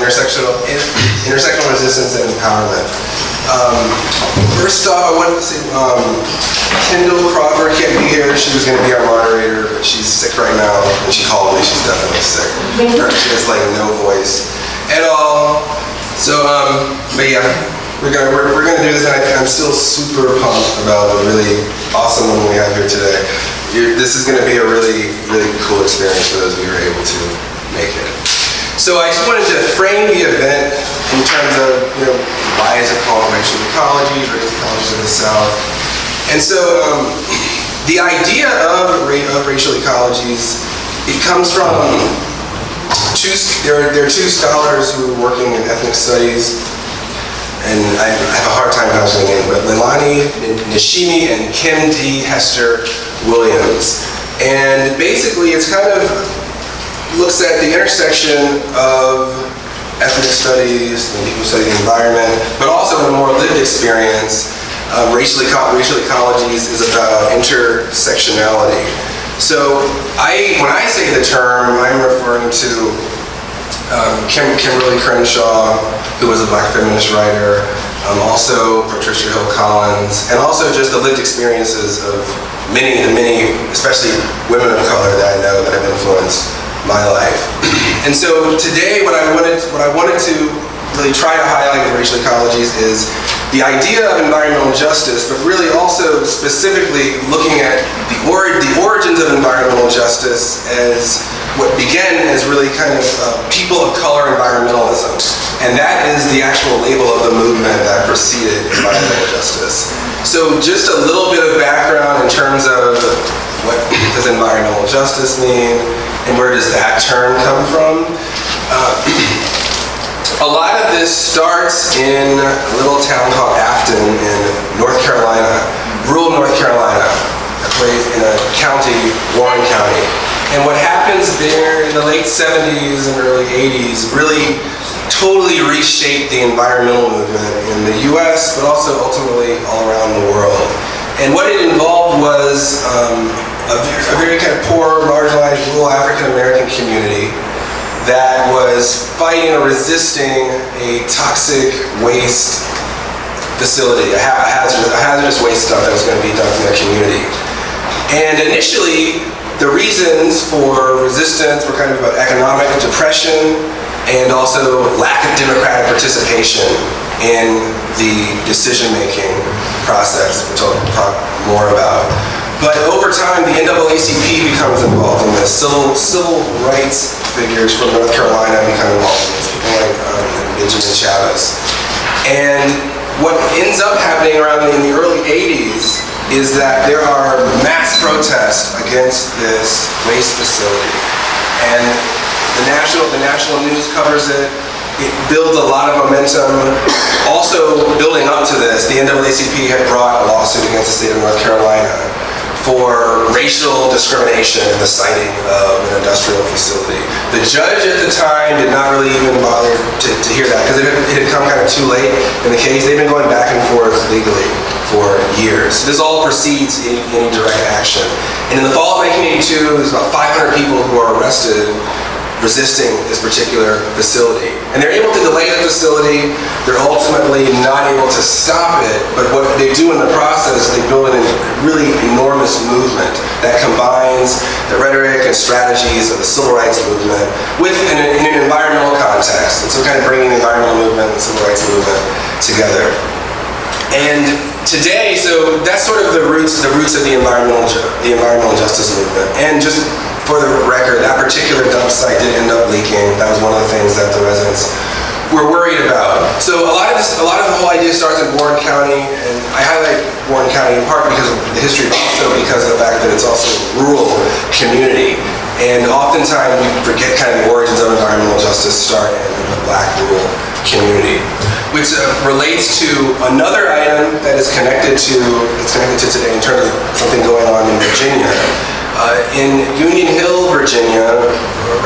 intersectional resistance and empowerment. First off, I wanted to say Kendall Crawford can't be here. She was going to be our moderator, but she's sick right now, and she called me. She's definitely sick. She has like no voice at all. So, but yeah, we're gonna do this, and I'm still super pumped about the really awesome one we have here today. This is going to be a really, really cool experience for those of you who are able to make it. So I just wanted to frame the event in terms of, why is it called Racial Ecologies, Racial Ecologies of the South? And so the idea of racial ecologies, it comes from there are two scholars who are working in ethnic studies, and I have a hard time pronouncing their name, but Leilani Nishimi and Kim D. Hester Williams. And basically it's kind of looks at the intersection of ethnic studies, and people study the environment, but also in a more lived experience. Racial ecologies is about intersectionality. So when I say the term, I'm referring to Kimberly Crenshaw, who was a Black feminist writer, also Patricia Hill Collins, and also just the lived experiences of many, especially women of color that I know that have influenced my life. And so today, what I wanted to really try to highlight in racial ecologies is the idea of environmental justice, but really also specifically looking at the origins of environmental justice as what began as really kind of people of color environmentalism. And that is the actual label of the movement that preceded environmental justice. So just a little bit of background in terms of what does environmental justice mean, and where does that term come from? A lot of this starts in a little town called Afton in North Carolina, rural North Carolina, in a county, Warren County. And what happens there in the late 70s and early 80s really totally reshaped the environmental movement in the US, but also ultimately all around the world. And what it involved was a very kind of poor, marginalized, rural African-American community that was fighting or resisting a toxic waste facility, a hazardous waste dump that was going to be dumped in their community. And initially, the reasons for resistance were kind of about economic depression and also lack of democratic participation in the decision-making process, which I'll talk more about. But over time, the NAACP becomes involved in this. Civil rights figures from North Carolina become involved in this, people like Benjamin Chavez. And what ends up happening around in the early 80s is that there are mass protests against this waste facility. And the national news covers it. It builds a lot of momentum. Also, building up to this, the NAACP had brought a lawsuit against the state of North Carolina for racial discrimination in the siting of an industrial facility. The judge at the time did not really even bother to hear that, because it had come kind of too late in the case. They've been going back and forth legally for years. This all precedes any direct action. And in the fall of 1982, there's about 500 people who are arrested resisting this particular facility. And they're able to delay the facility. They're ultimately not able to stop it, but what they do in the process is they build a really enormous movement that combines the rhetoric and strategies of the civil rights movement in an environmental context. And so kind of bringing the environmental movement and civil rights movement together. And today, so that's sort of the roots of the environmental justice movement. And just for the record, that particular dump site did end up leaking. That was one of the things that the residents were worried about. So a lot of the whole idea starts in Warren County, and I highlight Warren County in part because of the history, but also because of the fact that it's also a rural community. And oftentimes we forget kind of the origins of environmental justice start in the Black rural community, which relates to another item that is connected to today in terms of something going on in Virginia. In Union Hill, Virginia,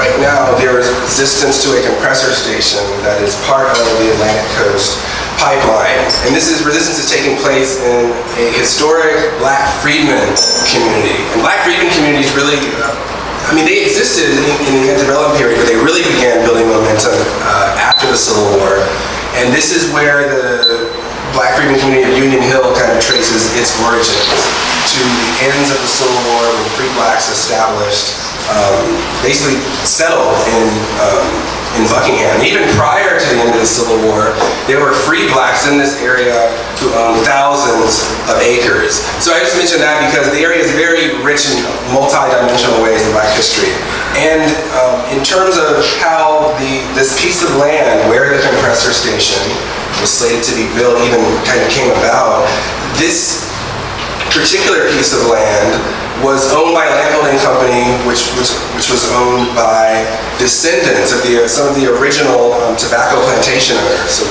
right now there is resistance to a compressor station that is part of the Atlantic Coast pipeline. And this resistance is taking place in a historic Black freedmen community. And Black freedmen communities really I mean, they existed in the antebellum period, but they really began building momentum after the Civil War. And this is where the Black freedmen community of Union Hill kind of traces its origins to the ends of the Civil War when free blacks established, basically settled in Buckingham. Even prior to the end of the Civil War, there were free blacks in this area who owned thousands of acres. So I just mentioned that because the area is very rich in multi-dimensional ways in Black history. And in terms of how this piece of land where the compressor station was slated to be built even kind of came about, this particular piece of land was owned by a landholding company which was owned by descendants of some of the original tobacco plantation owners. So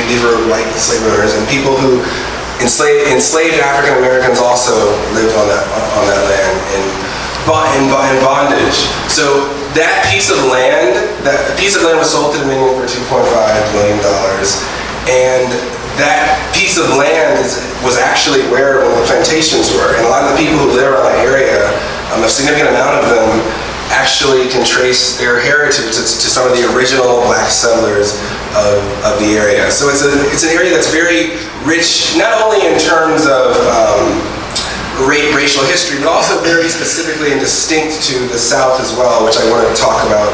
these were white slave owners, and people who enslaved African Americans also lived on that land in bondage. So that piece of land was sold to Dominion for $2.5 million, and that piece of land was actually where the plantations were. And a lot of the people who live around that area, a significant amount of them actually can trace their heritage to some of the original Black settlers of the area. So it's an area that's very rich, not only in terms of racial history, but also very specifically and distinct to the South as well, which I want to talk about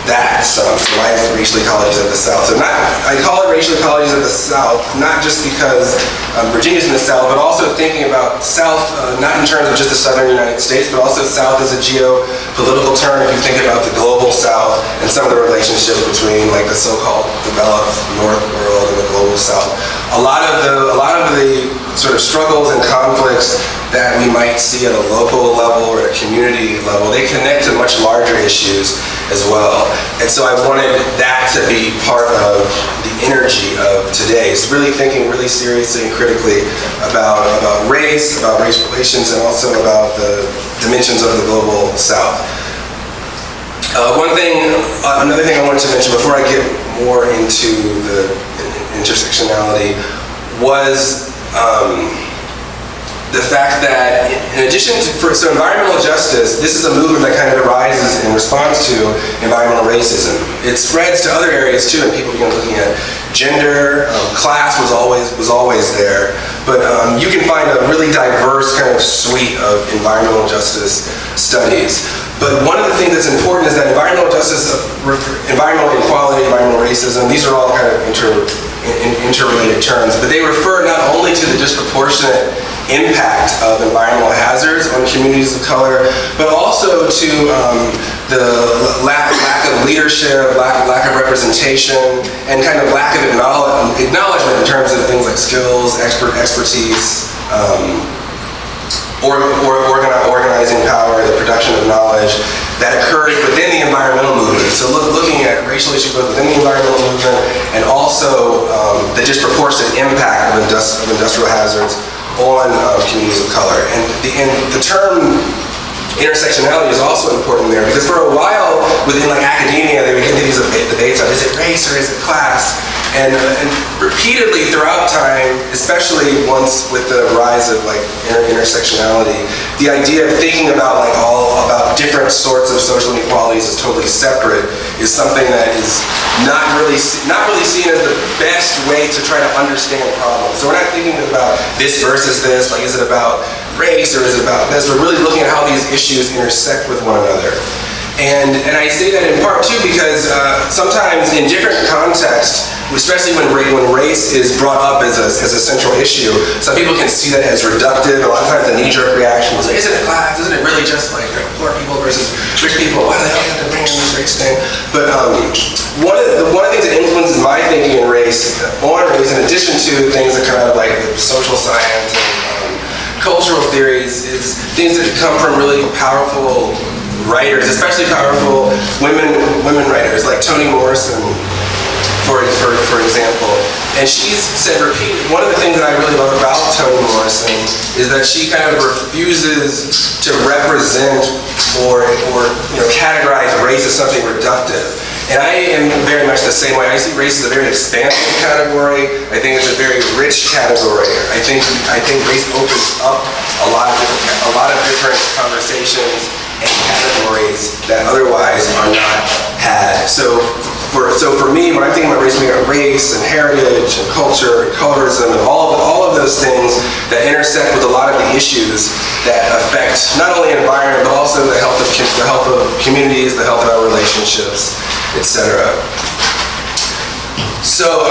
that some. So why is it racial ecologies of the South? So I call it racial ecologies of the South, not just because Virginia's in the South, but also thinking about South, not in terms of just the Southern United States, but also South as a geopolitical term. If you think about the global South and some of the relationships between like the so-called developed North world and the global South, a lot of the sort of struggles and conflicts that we might see at a local level or a community level, they connect to much larger issues as well. And so I wanted that to be part of the energy of today. It's really thinking really seriously and critically about race relations, and also about the dimensions of the global South. Another thing I wanted to mention before I get more into the intersectionality was the fact that in addition to, so environmental justice, this is a movement that kind of arises in response to environmental racism. It spreads to other areas too, and people begin looking at gender, class was always there, but you can find a really diverse kind of suite of environmental justice studies. But one of the things that's important is that environmental justice, environmental equality, environmental racism, these are all kind of interrelated terms, but they refer not only to the disproportionate impact of environmental hazards on communities of color, but also to the lack of leadership, lack of representation, and kind of lack of acknowledgement in terms of things like skills, expertise, organizing power, the production of knowledge that occurs within the environmental movement. So looking at racial issues both within the environmental movement and also the disproportionate impact of industrial hazards on communities of color. And the term intersectionality is also important there, because for a while within like academia they would get into these debates on is it race or is it class? And repeatedly throughout time, especially once with the rise of like intersectionality, the idea of thinking about like all about different sorts of social inequalities as totally separate is something that is not really seen as the best way to try to understand problems. So we're not thinking about this versus this, like is it about race or is it about this? We're really looking at how these issues intersect with one another. And I say that in part too because sometimes in different contexts, especially when race is brought up as a central issue, some people can see that as reductive. A lot of times the knee-jerk reaction is, isn't it class? Isn't it really just like poor people versus rich people? Why do they have to bring in this race thing? But one of the things that influences my thinking on race, in addition to things that come out of like social science and cultural theories, is things that come from really powerful writers, especially powerful women writers like Toni Morrison, for example. And she's said one of the things that I really love about Toni Morrison is that she kind of refuses to represent or categorize race as something reductive. And I am very much the same way. I see race as a very expansive category. I think it's a very rich category. I think race opens up a lot of different conversations and that otherwise are not had. So for me, when I'm thinking about race, I'm thinking about race and heritage and culture and colorism and all of those things that intersect with a lot of the issues that affect not only environment but also the health of communities, the health of our relationships, etc. So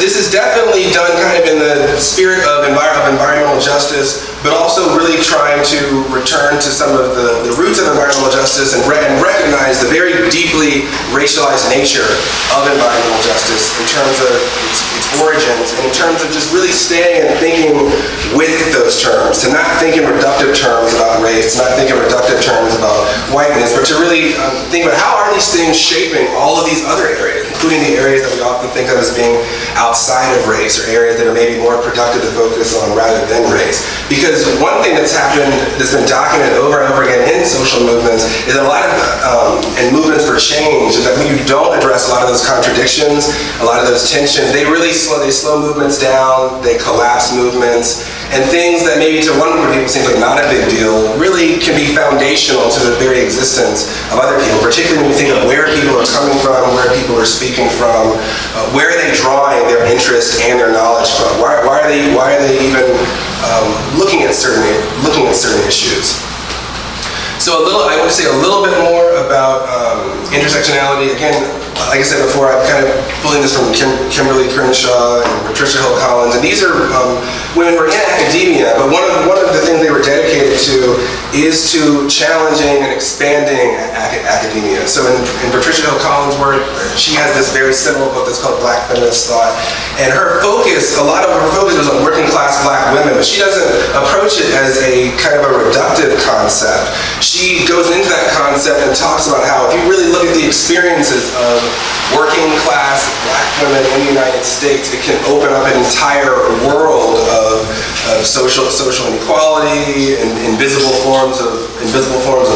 this is definitely done kind of in the spirit of environmental justice, but also really trying to return to some of the roots of environmental justice and recognize the very deeply racialized nature of environmental justice in terms of its origins, and in terms of just really staying and thinking with those terms, to not think in reductive terms about race, to not think in reductive terms about whiteness, but to really think about how are these things shaping all of these other areas, including the areas that we often think of as being outside of race, or areas that are maybe more productive to focus on rather than race. Because one thing that's happened, that's been documented over and over again in social movements, is that a lot of, and movements for change, is that when you don't address a lot of those contradictions, a lot of those tensions, they really slow movements down, they collapse movements, and things that maybe to one group of people seems like not a big deal really can be foundational to the very existence of other people, particularly when we think of where people are coming from, where people are speaking from, where are they drawing their interest and their knowledge from? Why are they even looking at certain issues? So I want to say a little bit more about intersectionality. Again, like I said before, I'm kind of pulling this from Kimberly Crenshaw and Patricia Hill Collins, and these are women who are in academia, but one of the things they were dedicated to is to challenging and expanding academia. So in Patricia Hill Collins' work, she has this very seminal book that's called Black Feminist Thought, and a lot of her focus was on working class Black women, but she doesn't approach it as a kind of a reductive concept. She goes into that concept and talks about how if you really look at the experiences of working class Black women in the United States, it can open up an entire world of social inequality and invisible forms of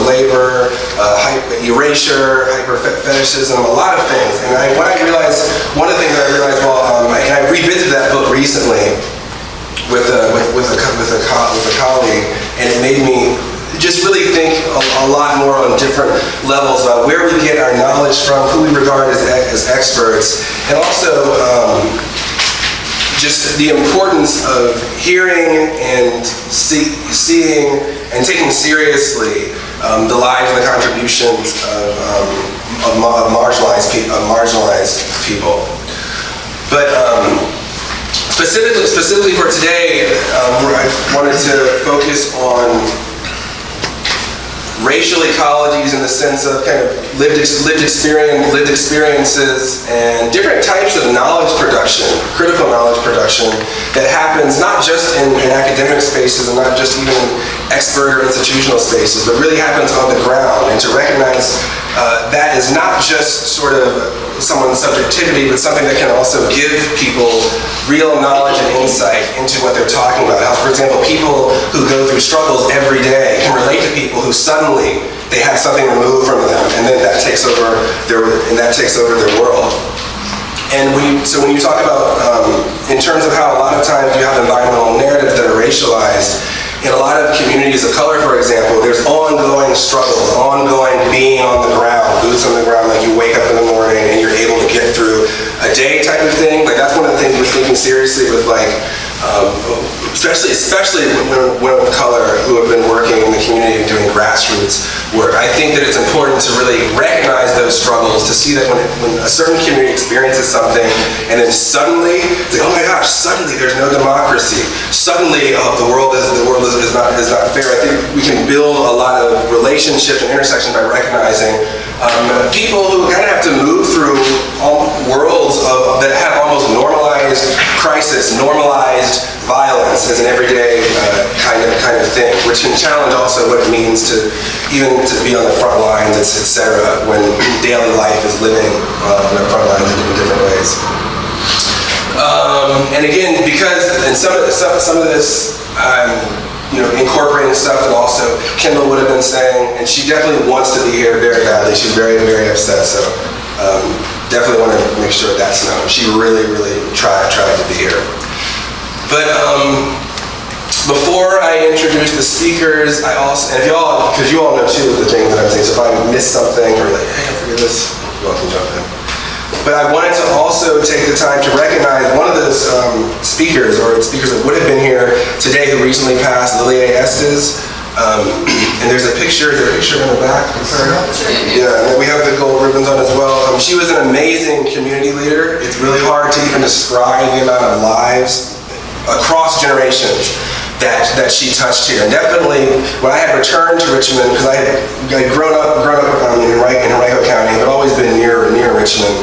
labor, erasure, hyper-fetishism, a lot of things. And one of the things that I realized, and I revisited that book recently with a colleague, and it made me just really think a lot more on different levels about where we get our knowledge from, who we regard as experts, and also just the importance of hearing and seeing and taking seriously the lives and the contributions of marginalized people. But specifically for today, I wanted to focus on racial ecologies in the sense of kind of lived experiences and different types of knowledge production, critical knowledge production that happens not just in academic spaces and not just even in expert or institutional spaces, but really happens on the ground, and to recognize that is not just sort of someone's subjectivity, but something that can also give people real knowledge and insight into what they're talking about. How, for example, people who go through struggles every day can relate to people who suddenly they have something removed from them, and then that takes over their world. And so when you talk about, in terms of how a lot of times you have environmental narratives that are racialized, in a lot of communities of color, for example, there's ongoing struggles, ongoing being on the ground, boots on the ground, like you wake up in the morning and you're able to get through a day type of thing. Like that's one of the things we're thinking seriously with, like, especially women of color who have been working in the community and doing grassroots work. I think that it's important to really recognize those struggles, to see that when a certain community experiences something and then suddenly, it's like, oh my gosh, suddenly there's no democracy. Suddenly, the world is not fair. I think we can build a lot of relationships and intersections by recognizing people who kind of have to move through worlds that have almost normalized crisis, normalized violence as an everyday kind of thing, which can challenge also what it means to even to be on the front lines, etc., when daily life is living on the front lines in different ways. And again, because in some of this, incorporating stuff that also Kendall would have been saying, and she definitely wants to be here very badly. She's very, very upset. So definitely want to make sure that's known. She really, really tried to be here. But Before I introduce the speakers, I also, and if y'all, because you all know too the things that I'm saying, so if I miss something or like, hey, I forget this, you all can jump in. But I wanted to also take the time to recognize one of those speakers that would have been here today who recently passed, Lilia Estes. And there's a picture, is there a picture in the back? Yeah, and we have the gold ribbons on as well. She was an amazing community leader. It's really hard to even describe the amount of lives across generations that she touched here. And definitely, when I had returned to Richmond, because I had grown up in Henrico County, but always been near Richmond.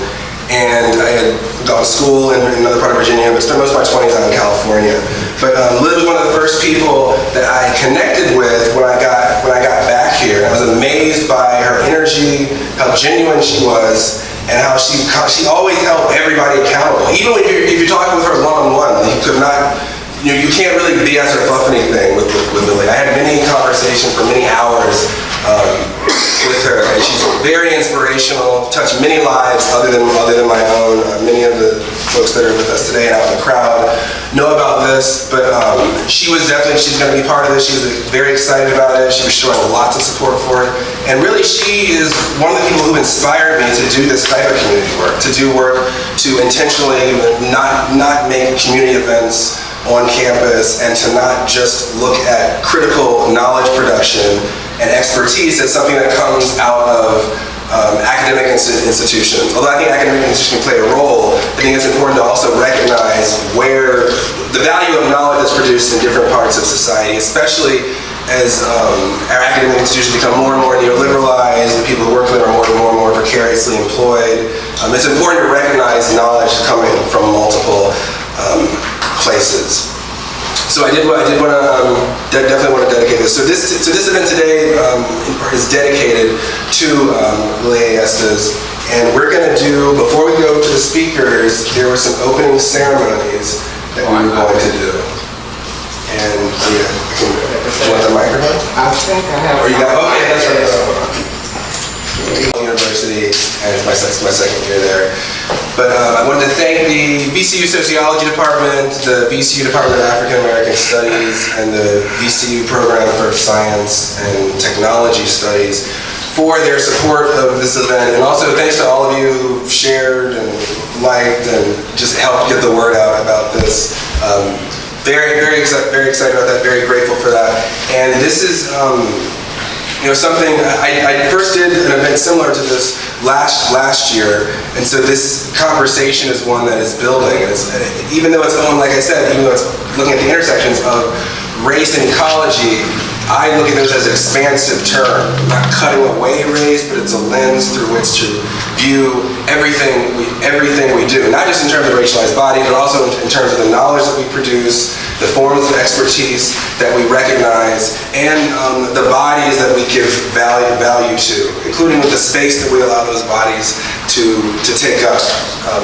And I had gone to school in another part of Virginia, but spent most of my 20s out in California. But Liz was one of the first people that I connected with when I got back here. I was amazed by her energy, how genuine she was, and how she always held everybody accountable. Even if you're talking with her one-on-one, you could not, you can't really BS or fluff anything with Lily. I had many conversations for many hours with her, and she's very inspirational, touched many lives other than my own. Many of the folks that are with us today and out in the crowd know about this, but she's going to be part of this. She was very excited about it. She was showing lots of support for it, and really she is one of the people who inspired me to do this type of community work, to do work to intentionally not make community events on campus, and to not just look at critical knowledge production and expertise as something that comes out of academic institutions. Although I think academic institutions can play a role, I think it's important to also recognize where the value of knowledge that's produced in different parts of society, especially as our academic institutions become more and more neoliberalized, the people who work with are more and more precariously employed. It's important to recognize knowledge coming from multiple places. So I definitely want to dedicate this. So this event today is dedicated to Lilia Estes, and we're going to do, before we go to the speakers, there were some opening ceremonies that we were going to do. And yeah, do you want the microphone? I think I have. Or you got? Okay, that's right. University, and it's my second year there. But I wanted to thank the VCU Sociology Department, the VCU Department of African American Studies, and the VCU Program for Science and Technology Studies for their support of this event. And also thanks to all of you who shared and liked and just helped get the word out about this. Very excited about that, very grateful for that. And this is something, I first did an event similar to this last year, and so this conversation is one that is building. And even though it's like I said, even though it's looking at the intersections of race and ecology, I look at those as an expansive term, not cutting away race, but it's a lens through which to view everything we do, not just in terms of racialized body, but also in terms of the knowledge that we produce, the forms of expertise that we recognize, and the bodies that we give value to, including with the space that we allow those bodies to take up,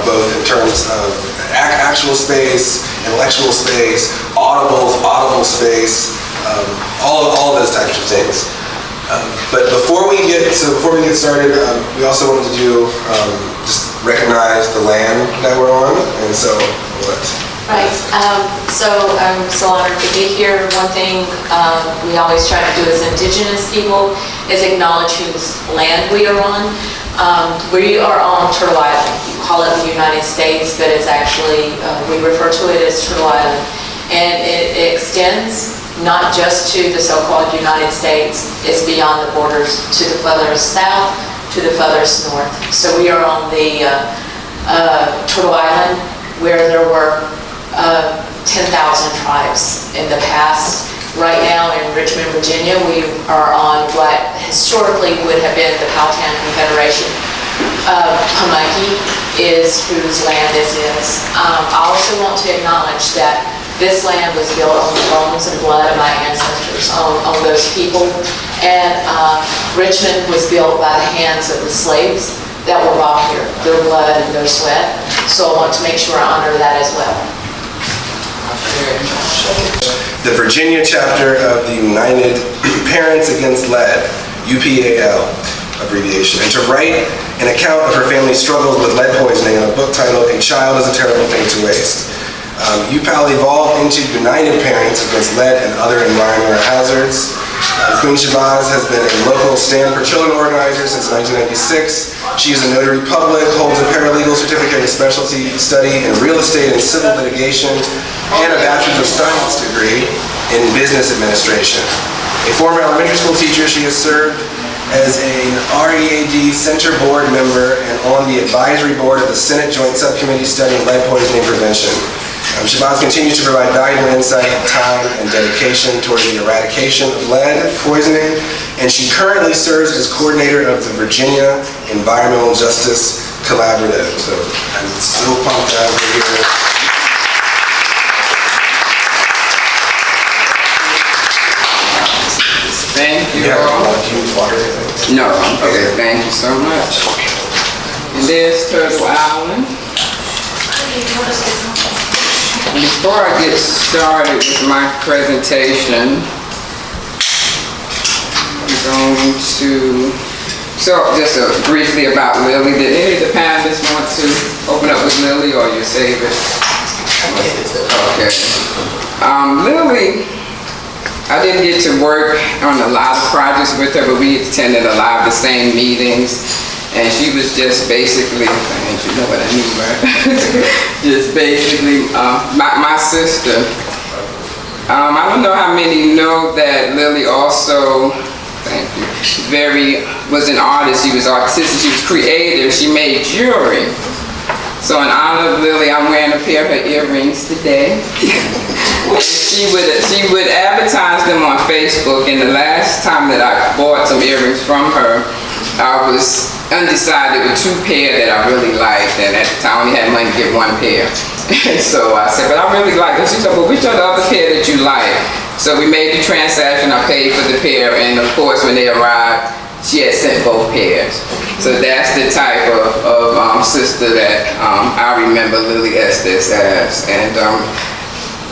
both in terms of actual space, intellectual space, audible space, all of those types of things. But before we get started, we also wanted to do just recognize the land that we're on, and so what? Right. So I'm so honored to be here. One thing we always try to do as Indigenous people is acknowledge whose land we are on. We are on Turtle Island. You call it the United States, but it's actually, we refer to it as Turtle Island. And it extends not just to the so-called United States, it's beyond the borders to the furthest south, to the furthest north. So we are on the Turtle Island, where there were 10,000 tribes in the past. Right now in Richmond, Virginia, we are on what historically would have been the Powhatan Confederation. Pamunkey is whose land this is. I also want to acknowledge that this land was built on the bones and blood of my ancestors, on those people. And Richmond was built by the hands of the slaves that were brought here, their blood and their sweat. So I want to make sure I honor that as well. The Virginia chapter of the United Parents Against Lead, UPAL abbreviation, and to write an account of her family's struggles with lead poisoning in a book titled "A Child is a Terrible Thing to Waste." UPAL evolved into United Parents Against Lead and Other Environmental Hazards. Queen Shabazz has been a local stand for children organizer since 1996. She is a notary public, holds a paralegal certificate of specialty study in real estate and civil litigation, and a Bachelor's of Science degree in business administration. A former elementary school teacher, she has served as an READ Center Board member and on the advisory board of the Senate Joint Subcommittee studying lead poisoning prevention. Shabazz continues to provide valuable insight, time, and dedication towards the eradication of lead poisoning, and she currently serves as coordinator of the Virginia Environmental Justice Collaborative. So I'm so pumped to have her here. Thank you. No, okay, thank you so much. And there's Turtle Island. Before I get started with my presentation, I'm going to, just briefly about Lily. Did any of the panelists want to open up with Lily, or you save it? Okay. Lily, I didn't get to work on a lot of projects with her, but we attended a lot of the same meetings. And she was just basically, you know what I mean, right? Just basically my sister. I don't know how many know that Lily also, thank you, was an artist. She was artistic, she was creative, she made jewelry. So in honor of Lily, I'm wearing a pair of her earrings today. She would advertise them on Facebook, and the last time that I bought some earrings from her, I was undecided with two pair that I really liked, and at the time I only had money to get one pair. So I said, but I really like them. She said, well, which are the other pair that you like? So we made the transaction, I paid for the pair, and of course when they arrived, she had sent both pairs. So that's the type of sister that I remember Lily Estes as. And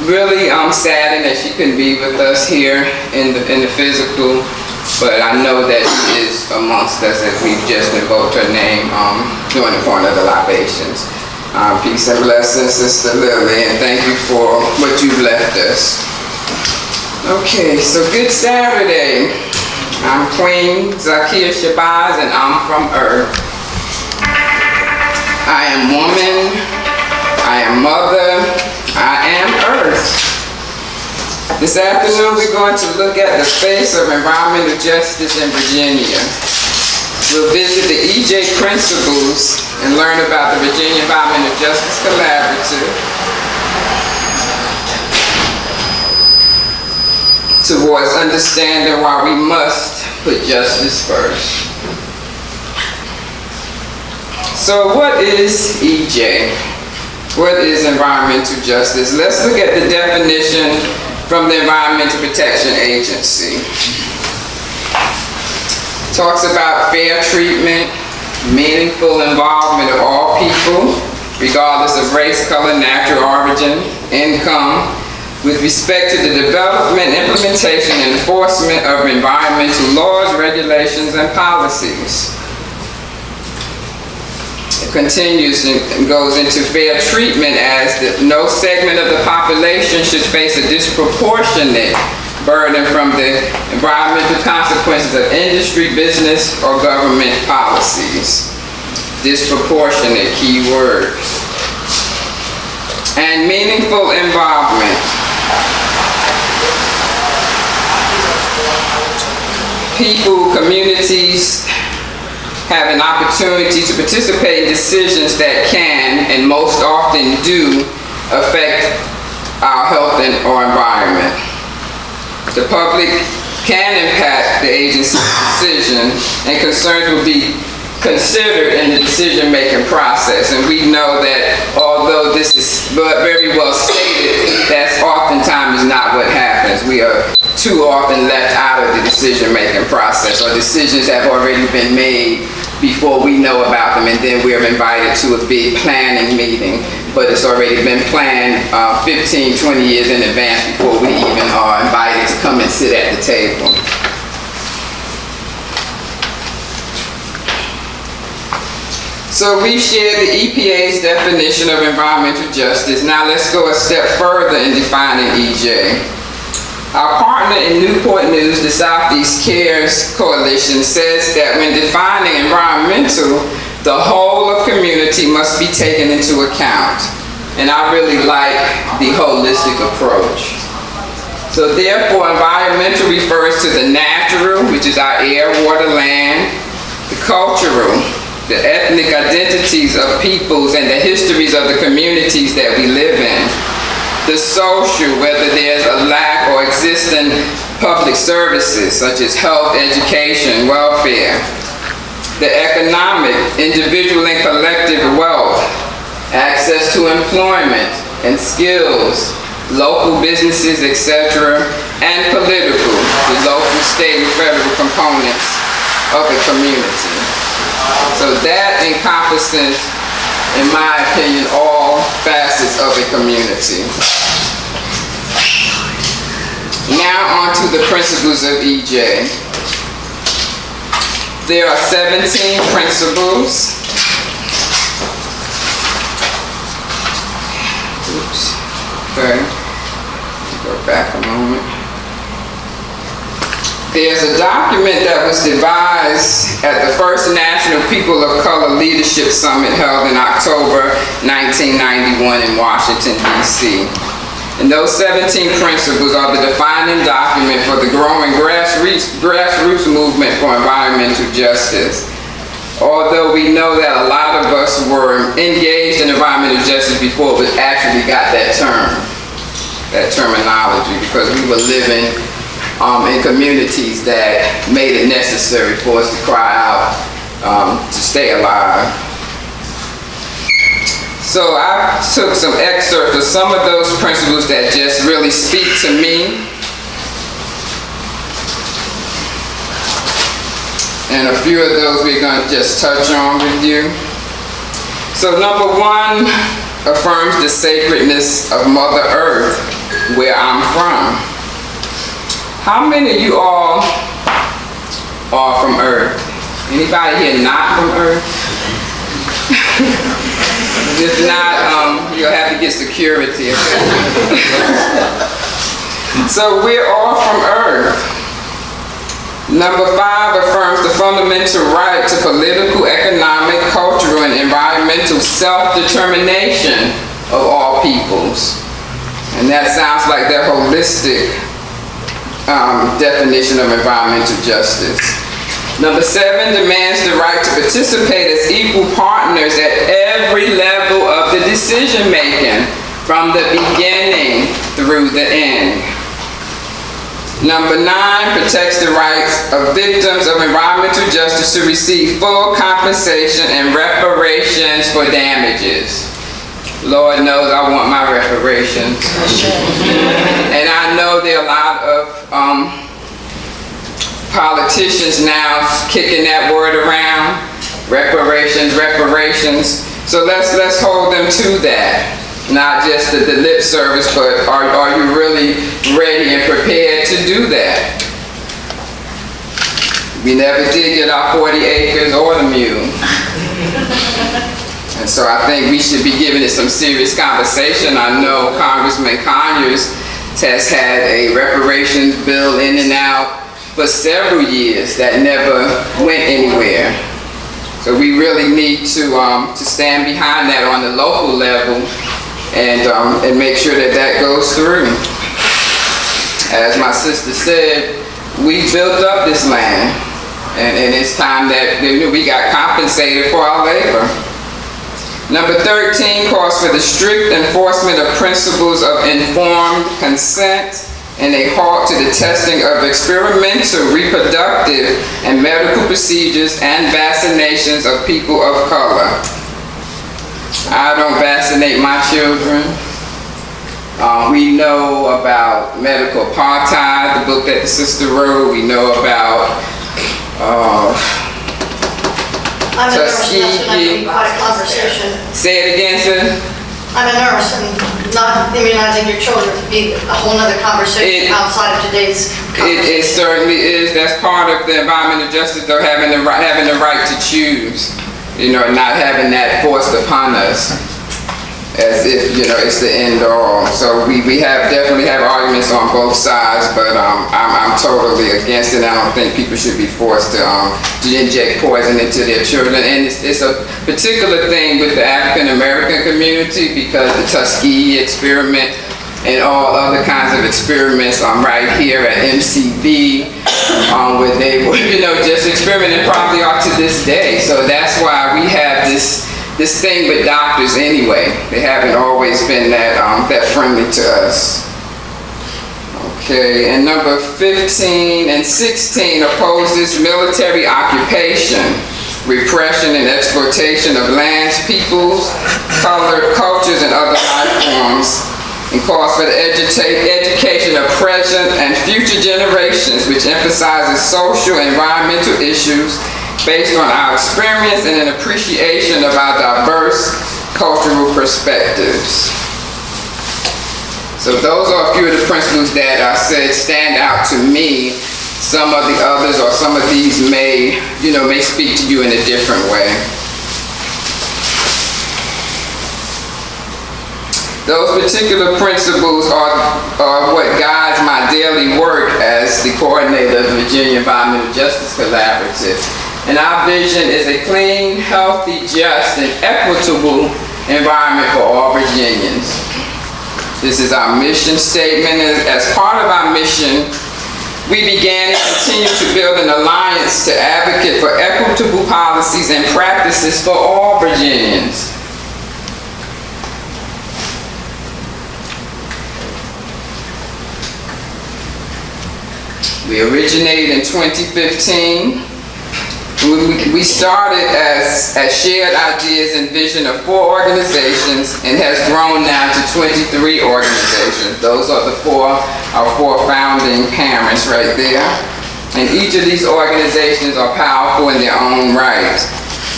really saddened that she couldn't be with us here in the physical. But I know that she is amongst us as we've just invoked her name during the point of the libations. Peace and blessings, Sister Lily, and thank you for what you've left us. Okay, so good Saturday. I'm Queen Zakia Shabazz, and I'm from Earth. I am woman, I am mother, I am Earth. This afternoon, we're going to look at the face of environmental justice in Virginia. We'll visit the EJ principles and learn about the Virginia Environmental Justice Collaborative towards understanding why we must put justice first. So what is EJ? What is environmental justice? Let's look at the definition from the Environmental Protection Agency. Talks about fair treatment, meaningful involvement of all people, regardless of race, color, natural origin, income, with respect to the development, implementation, and enforcement of environmental laws, regulations, and policies. It continues and goes into fair treatment as no segment of the population should face a disproportionate burden from the environmental consequences of industry, business, or government policies. Disproportionate, key word. And meaningful involvement. People, communities have an opportunity to participate in decisions that can, and most often do, affect our health or environment. The public can impact the agency's decision, and concerns will be considered in the decision-making process. And we know that although this is very well stated, that's oftentimes not what happens. We are too often left out of the decision-making process, or decisions have already been made before we know about them, and then we're invited to a big planning meeting, but it's already been planned 15, 20 years in advance before we even are invited to come and sit at the table. So we've shared the EPA's definition of environmental justice. Now let's go a step further in defining EJ. Our partner in Newport News, the Southeast Cares Coalition, says that when defining environmental, the whole of community must be taken into account. And I really like the holistic approach. So therefore, environmental refers to the natural, which is our air, water, land, the cultural, the ethnic identities of peoples and the histories of the communities that we live in. The social, whether there's a lack or existing public services such as health, education, welfare. The economic, individual and collective wealth, access to employment and skills, local businesses, etc., and political, the local, state, and federal components of the community. So that encompasses, in my opinion, all facets of a community. Now on to the principles of EJ. There are 17 principles. Oops. Okay. Go back a moment. There's a document that was devised at the first National People of Color Leadership Summit held in October 1991 in Washington, D.C. And those 17 principles are the defining document for the growing grassroots movement for environmental justice. Although we know that a lot of us were engaged in environmental justice before we actually got that terminology, because we were living in communities that made it necessary for us to cry out to stay alive. So I took some excerpts of some of those principles that just really speak to me. And a few of those we're going to just touch on with you. So number one affirms the sacredness of Mother Earth, where I'm from. How many of you all are from Earth? Anybody here not from Earth? If not, you'll have to get security. So we're all from Earth. Number 5 affirms the fundamental right to political, economic, cultural, and environmental self-determination of all peoples. And that sounds like their holistic definition of environmental justice. Number 7 demands the right to participate as equal partners at every level of the decision making, from the beginning through the end. Number 9 protects the rights of victims of environmental justice to receive full compensation and reparations for damages. Lord knows I want my reparations. And I know there are a lot of politicians now kicking that word around, reparations. So let's hold them to that. Not just the lip service, but are you really ready and prepared to do that? We never did get our 40 acres or the mule. And so I think we should be giving it some serious conversation. I know Congressman Conyers has had a reparations bill in and out for several years that never went anywhere. So we really need to stand behind that on the local level and make sure that that goes through. As my sister said, we built up this land, and it's time that we got compensated for our labor. Number 13 calls for the strict enforcement of principles of informed consent and a halt to the testing of experimental, reproductive, and medical procedures and vaccinations of people of color. I don't vaccinate my children. We know about medical apartheid, the book that the sister wrote. We know about I'm a nurse, and that's going to be quite a conversation. Say it again, sir. I'm a nurse, and not immunizing your children would be a whole nother conversation outside of today's conversation. It certainly is. That's part of the environmental justice, though, having the right to choose. not having that forced upon us as if, it's the end all. So we definitely have arguments on both sides, but I'm totally against it. I don't think people should be forced to inject poison into their children. And it's a particular thing with the African American community because the Tuskegee experiment and all other kinds of experiments right here at MCV, where they were, just experimenting, probably are to this day. So that's why we have this thing with doctors anyway. They haven't always been that friendly to us. Okay, and number 15 and 16 opposes military occupation, repression and exploitation of lands, peoples, color, cultures, and other life forms, and calls for the education of present and future generations, which emphasizes social and environmental issues based on our experience and an appreciation of our diverse cultural perspectives. So those are a few of the principles that I said stand out to me. Some of the others or some of these may speak to you in a different way. Those particular principles are what guides my daily work as the coordinator of the Virginia Environmental Justice Collaborative. And our vision is a clean, healthy, just, and equitable environment for all Virginians. This is our mission statement. As part of our mission, we began and continue to build an alliance to advocate for equitable policies and practices for all Virginians. We originated in 2015. We started as shared ideas and vision of 4 organizations and has grown now to 23 organizations. Those are our four founding parents right there. And each of these organizations are powerful in their own right.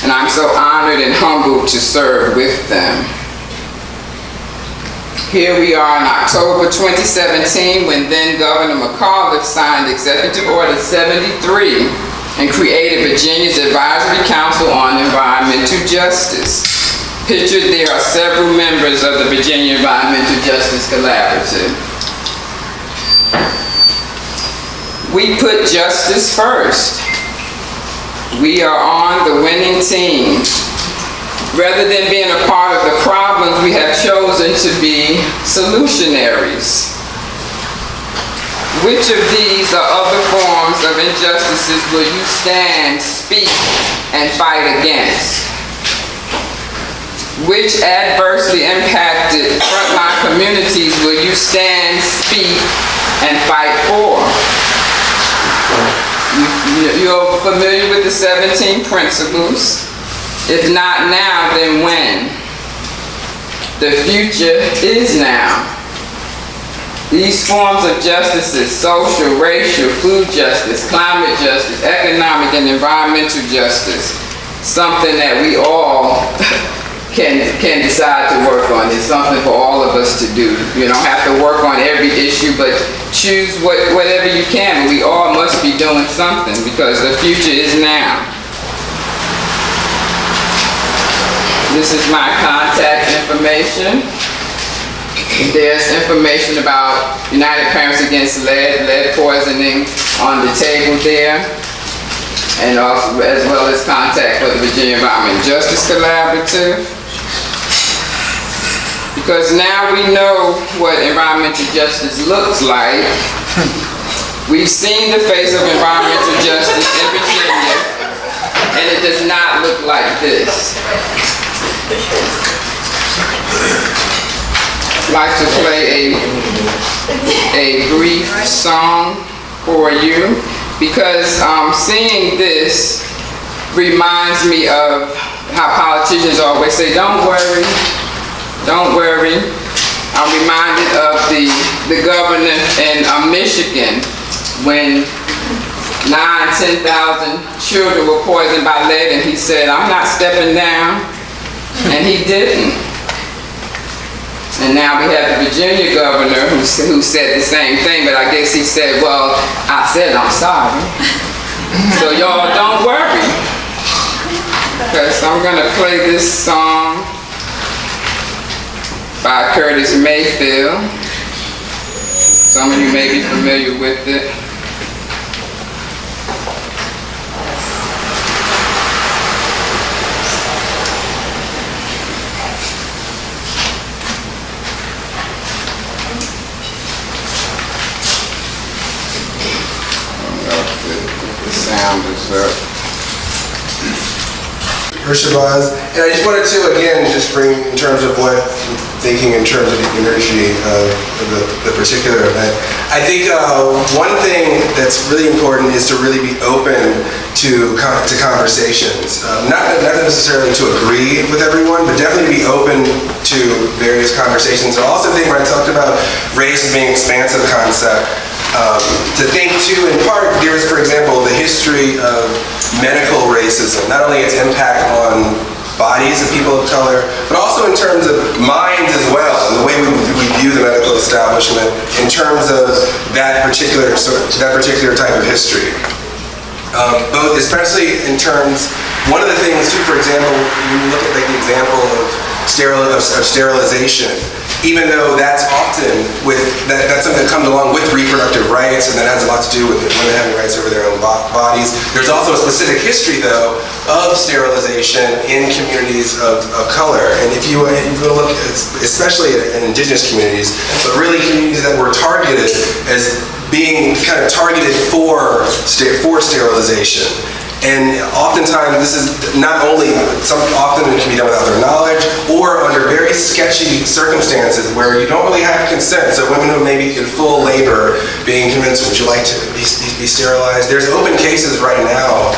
And I'm so honored and humbled to serve with them. Here we are in October 2017 when then Governor McAuliffe signed Executive Order 73 and created Virginia's Advisory Council on Environmental Justice. Pictured there are several members of the Virginia Environmental Justice Collaborative. We put justice first. We are on the winning team. Rather than being a part of the problems, we have chosen to be solutionaries. Which of these or other forms of injustices will you stand, speak, and fight against? Which adversely impacted frontline communities will you stand, speak, and fight for? You're familiar with the 17 principles. If not now, then when? The future is now. These forms of justice is social, racial, food justice, climate justice, economic and environmental justice. Something that we all can decide to work on. It's something for all of us to do. You don't have to work on every issue, but choose whatever you can. We all must be doing something because the future is now. This is my contact information. There's information about United Parents Against lead poisoning on the table there, and also as well as contact for the Virginia Environmental Justice Collaborative. Because now we know what environmental justice looks like. We've seen the face of environmental justice in Virginia, and it does not look like this. I'd like to play a brief song for you because seeing this reminds me of how politicians always say, don't worry, don't worry. I'm reminded of the governor in Michigan when 10,000 children were poisoned by lead, and he said, I'm not stepping down, and he didn't. And now we have the Virginia governor who said the same thing, but I guess he said, well, I said I'm sorry. So y'all don't worry. Because I'm gonna play this song by Curtis Mayfield. Some of you may be familiar with it. The sound is up. Shabazz. And I just wanted to, again, just bring in terms of what thinking in terms of the energy of the particular event. I think one thing that's really important is to really be open to conversations. Not necessarily to agree with everyone, but definitely be open to various conversations. I also think when I talked about race as being an expansive concept, to think too, in part, there is, for example, the history of medical racism, not only its impact on bodies of people of color, but also in terms of minds as well, and the way we view the medical establishment in terms of that particular type of history. Both, especially in terms, one of the things too, for example, you look at like the example of sterilization, even though that's often that's something that comes along with reproductive rights, and that has a lot to do with women having rights over their own bodies. There's also a specific history, though, of sterilization in communities of color. And if you look, especially in indigenous communities, but really communities that were targeted as being kind of targeted for sterilization. And oftentimes, this is not only, often it can be done without their knowledge, or under very sketchy circumstances where you don't really have consent. So women who may be in full labor being convinced, would you like to be sterilized? There's open cases right now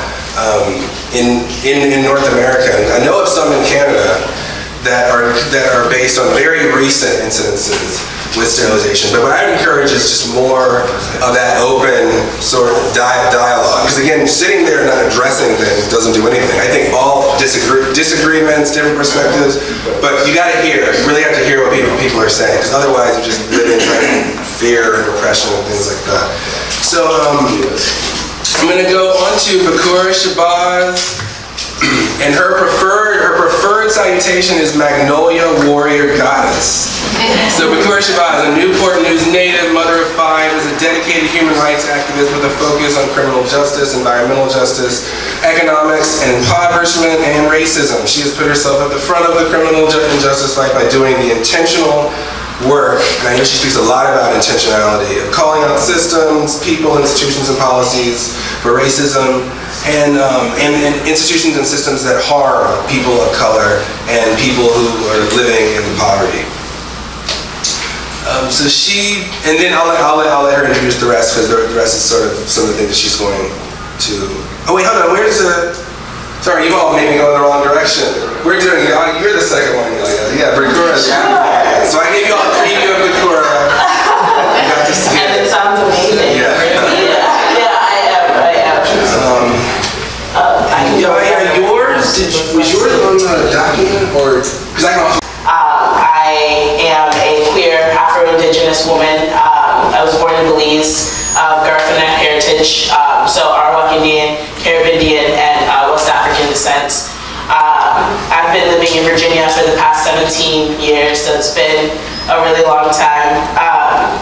in North America. And I know of some in Canada that are based on very recent incidences with sterilization. But what I would encourage is just more of that open sort of dialogue. Because again, sitting there and not addressing things doesn't do anything. I think all disagreements, different perspectives, but you gotta hear, you really have to hear what people are saying, because otherwise you just live in fear and repression and things like that. So I'm gonna go on to Bakura Shabazz, and her preferred citation is Magnolia, Warrior Goddess. So Bakura Shabazz, a Newport News native, mother of 5, is a dedicated human rights activist with a focus on criminal justice, environmental justice, economics, and impoverishment, and racism. She has put herself at the front of the criminal injustice fight by doing the intentional work, and I know she speaks a lot about intentionality, of calling out systems, people, institutions, and policies for racism, and institutions and systems that harm people of color and people who are living in poverty. So she, and then I'll let her introduce the rest, because the rest is sort of some of the things that she's going to. Oh wait, hold on. Where's the? Sorry, you all made me go in the wrong direction. We're doing. You're the second one. Yeah, Bakura. Sure. So I gave you all a preview of Bakura. You got to see and it sounds amazing. Yeah. I am. Yours? Was yours on the document, or because I can also. I am a queer Afro-Indigenous woman. I was born in Belize, of Garifuna heritage, so Arawak Indian, Carib Indian, and West African descent. I've been living in Virginia for the past 17 years, so it's been a really long time.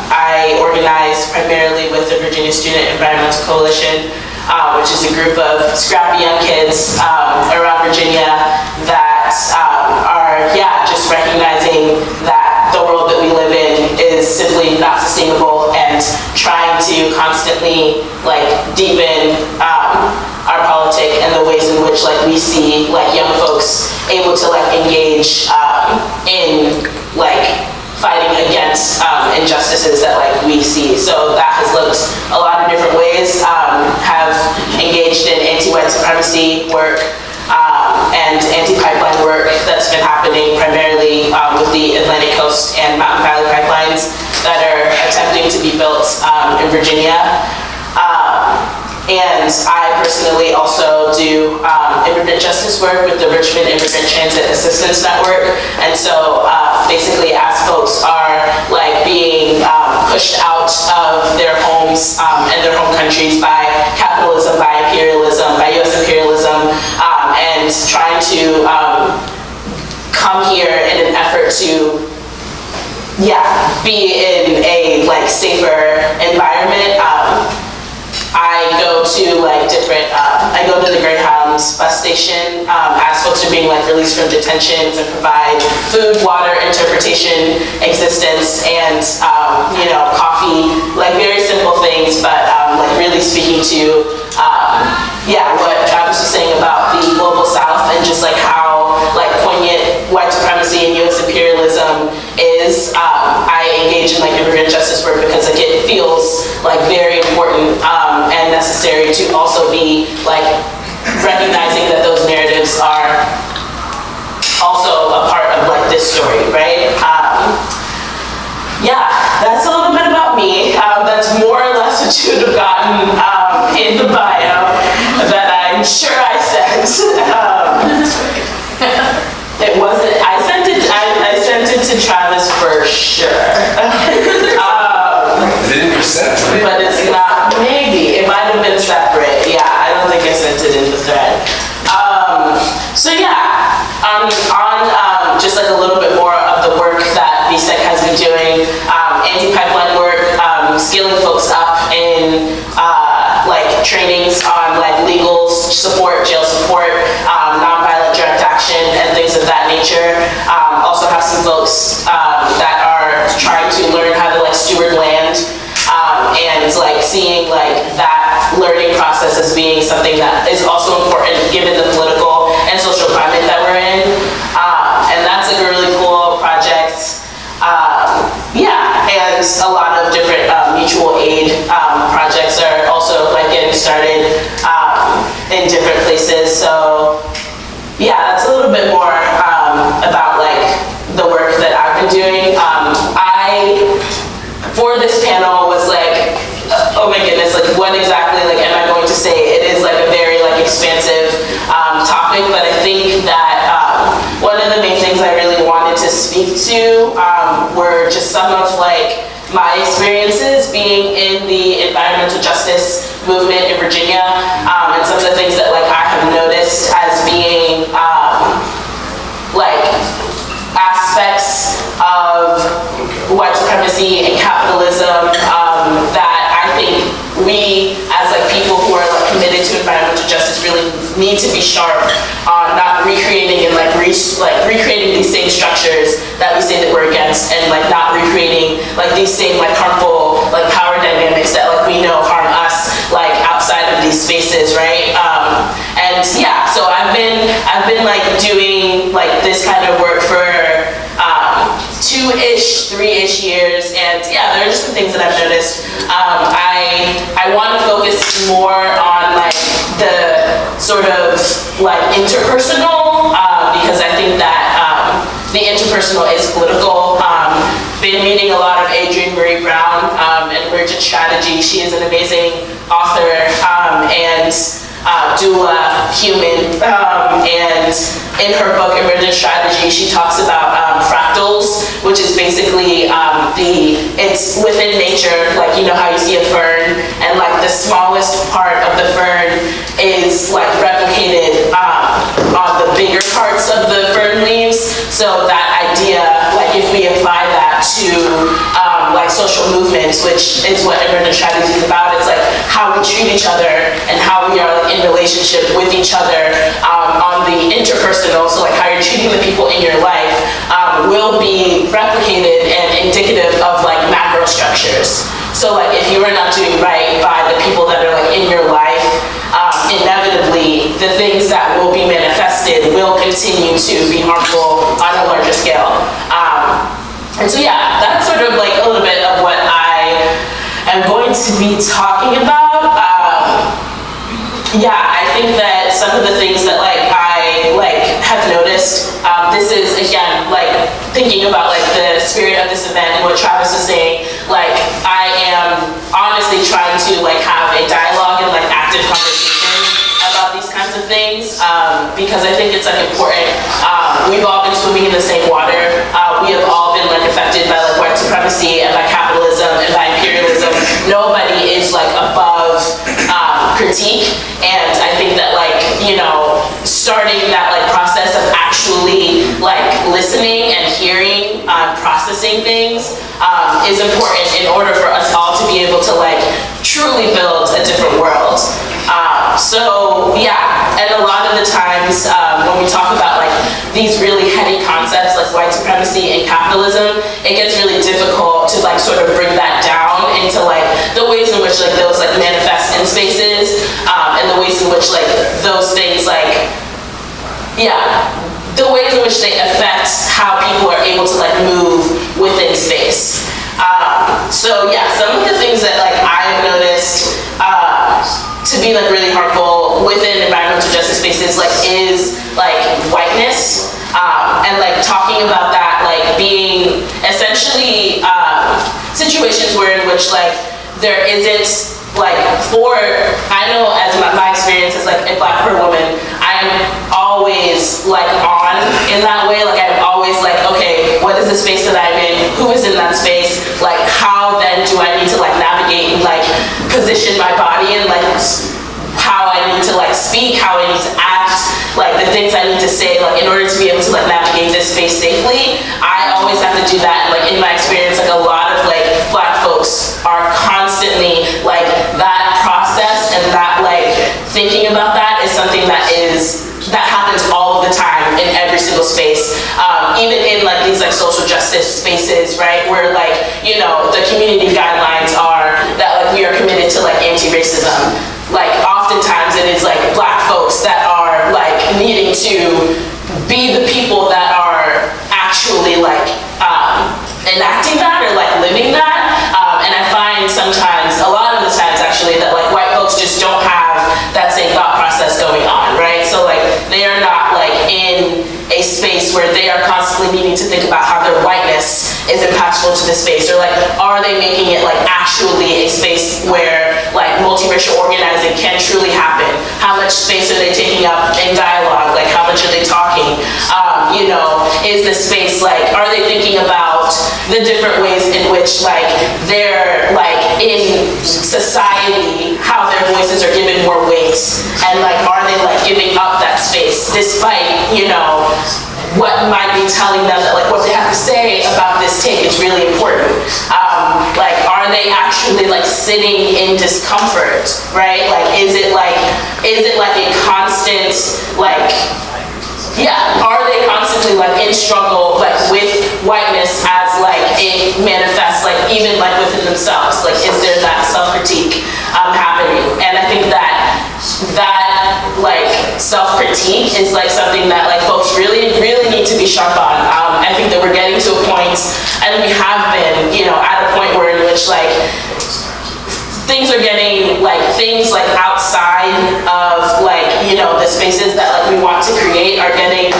I organize primarily with the Virginia Student Environmental Coalition, which is a group of scrappy young kids around Virginia that are just recognizing that the world that we live in is simply not sustainable, and trying to constantly deepen our politic and the ways in which we see young folks able to engage in fighting against injustices that we see. So that has looked a lot of different ways. Have engaged in anti-white supremacy work and anti-pipeline work that's been happening primarily with the Atlantic Coast and Mountain Valley pipelines that are attempting to be built in Virginia. And I personally also do immigrant justice work with the Richmond Immigrant Transit Assistance Network. And so basically, as folks are being pushed out of their homes and their home countries by capitalism, by imperialism, by US imperialism, and and trying to come here in an effort to be in a like safer environment. I go to like different, I go to the Greyhounds bus station as folks are being like released from detention to provide food, water, interpretation, existence, and coffee, like very simple things, but like really speaking to what Travis was saying about the global South and just like how like poignant white supremacy and U.S. imperialism is. I engage in like immigrant justice work because like it feels like very important and necessary to also be like recognizing that those narratives are also a part of like this story, right? That's a little bit about me. That's more or less what you would have gotten in the bio that I'm sure I sent. It wasn't, I sent it to Travis for sure. Didn't you send it? But it's not, maybe, it might have been separate. Yeah, I don't think I sent it in the thread. On just like a little bit more of the work that VSEC has been doing, anti-pipeline work, scaling folks up in like trainings on like legal support, jail support, nonviolent direct action, and things of that nature. Also have some folks that are trying to learn how to like steward land, and like seeing like that learning process as being something that is also important given the political and social climate that we're in. And that's like a really cool project. And a lot of different mutual aid projects are also like getting started in different places. So that's a little bit more about like the work that I've been doing. For this panel was like, oh my goodness, like what exactly like am I going to say? It is like a very like expansive topic, but I think that one of the main things I really wanted to speak to were just some of like my experiences being in the environmental justice movement in Virginia, and some of the things that like I have noticed as being like aspects of white supremacy and capitalism that I think we as like people who are like committed to environmental justice really need to be sharp on not recreating and like recreating these same structures that we say that we're against, and like not recreating like these same like harmful like power dynamics that like we know harm us like outside of these spaces, right? So I've been like doing like this kind of work for 2-ish, 3-ish years, and there are just some things that I've noticed. I want to focus more on like the sort of like interpersonal, because I think that the interpersonal is political. Been reading a lot of Adrienne Marie Brown and Emergent Strategy. She is an amazing author and doula, human, and in her book Emergent Strategy she talks about fractals, which is basically it's within nature, like you know how you see a fern and like the smallest part of the fern is like replicated on the bigger parts of the fern leaves. So that idea, like if we apply that to like social movements, which is what Emergent Strategy is about, it's like how we treat each other and how we are like in relationship with each other on the interpersonal, so like how you're treating the people in your life will be replicated and indicative of like macro structures. So like if you are not doing right by the people that are like in your life, inevitably the things that will be manifested will continue to be harmful on a larger scale. And so that's sort of like a little bit of what I am going to be talking about. I think that some of the things that like I like have noticed, this is again like thinking about like the spirit of this event and what Travis was saying, like I am honestly trying to like have a dialogue and like active conversation about these kinds of things, because I think it's like important. We've all been swimming in the same water. We have all been like affected by like white supremacy and by capitalism and by imperialism. Nobody is like above critique, and I think that like, you know, starting that like process of actually like listening and hearing, processing things is important in order for us all to be able to like truly build a different world. So yeah, and a lot of the times when we talk about like these really heady concepts like white supremacy and capitalism, it gets really difficult to like sort of bring that down into like the ways in which like those like manifest in spaces, and the ways in which like those things like, yeah, the ways in which they affect how people are able to like move within space. So yeah, some of the things that like I've noticed to be like really harmful within environmental justice spaces like is like whiteness, and like talking about that like being essentially situations where in which like there isn't like I know as my experience as like a Black queer woman, I'm always like on in that way. Like I'm always like, okay, what is the space that I'm in? Who is in that space? Like how then do I need to like navigate and like position my body and like how I need to like speak, how I need to act, like the things I need to say, like in order to be able to like navigate this space safely. I always have to do that. Like in my experience, like a lot of like Black folks are constantly like that process, and that like thinking about that is something that happens all of the time in every single space, even in like these like social justice spaces, right, where like, you know, the community guidelines are that like we are committed to like anti-racism. Like oftentimes it is like Black folks that are like needing to be the people that are actually like enacting that or like living that, and I find sometimes, a lot of the times actually, that like white folks just don't have that same thought process going on, right? So like they are not like in a space where they are constantly needing to think about how their whiteness is impactful to the space, or like are they making it like actually a space where like multiracial organizing can truly happen? How much space are they taking up in dialogue? Like how much are they talking? You know, is the space like, are they thinking about the different ways in which like they're like in society, how their voices are given more weight, and like are they like giving up that space despite, you know, what might be telling them that like what they have to say about this take is really important. Like are they actually like sitting in discomfort, right? Like is it like a constant like, yeah, are they constantly like in struggle like with whiteness as like it manifests like even like within themselves? Like is there that self-critique happening? And I think that like self-critique is like something that like folks really need to be sharp on. I think that we're getting to a point, and we have been, you know, at a point where in which like things are getting like things like outside of like, you know, the spaces that like we want to create are getting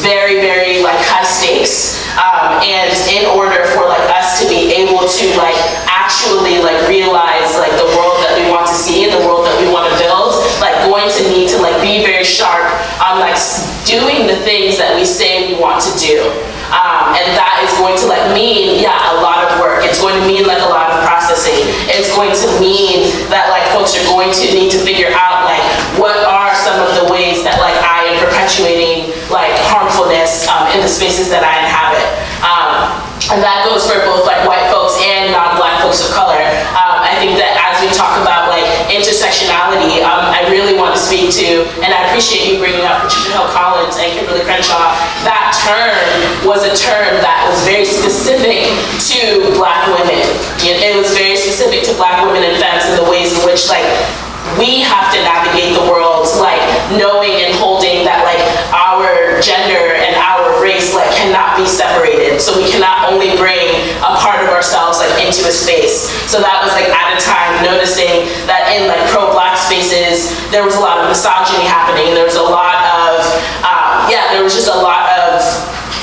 very like high stakes, and in order for like us to be able to like actually like realize like the world that we want to see and the world that we want to build, like going to need to like be very sharp on like doing the things that we say we want to do, and that is going to like mean, yeah, a lot of work. It's going to mean like a lot of processing. It's going to mean that like folks are going to need to figure out like what are some of the ways that like I am perpetuating like harmfulness in the spaces that I inhabit, and that goes for both like white folks and non-Black folks of color. I think that as we talk about like intersectionality, I really want to speak to, and I appreciate you bringing up Patricia Hill Collins and Kimberly Crenshaw. That term was a term that was very specific to Black women. It was very specific to Black women and femmes in the ways in which like we have to navigate the world, like knowing and holding that like our gender and our race like cannot be separated. So we cannot only bring a part of ourselves like into a space. So that was like at a time noticing that in like pro-Black spaces there was a lot of misogyny happening. There was a lot of there was just a lot of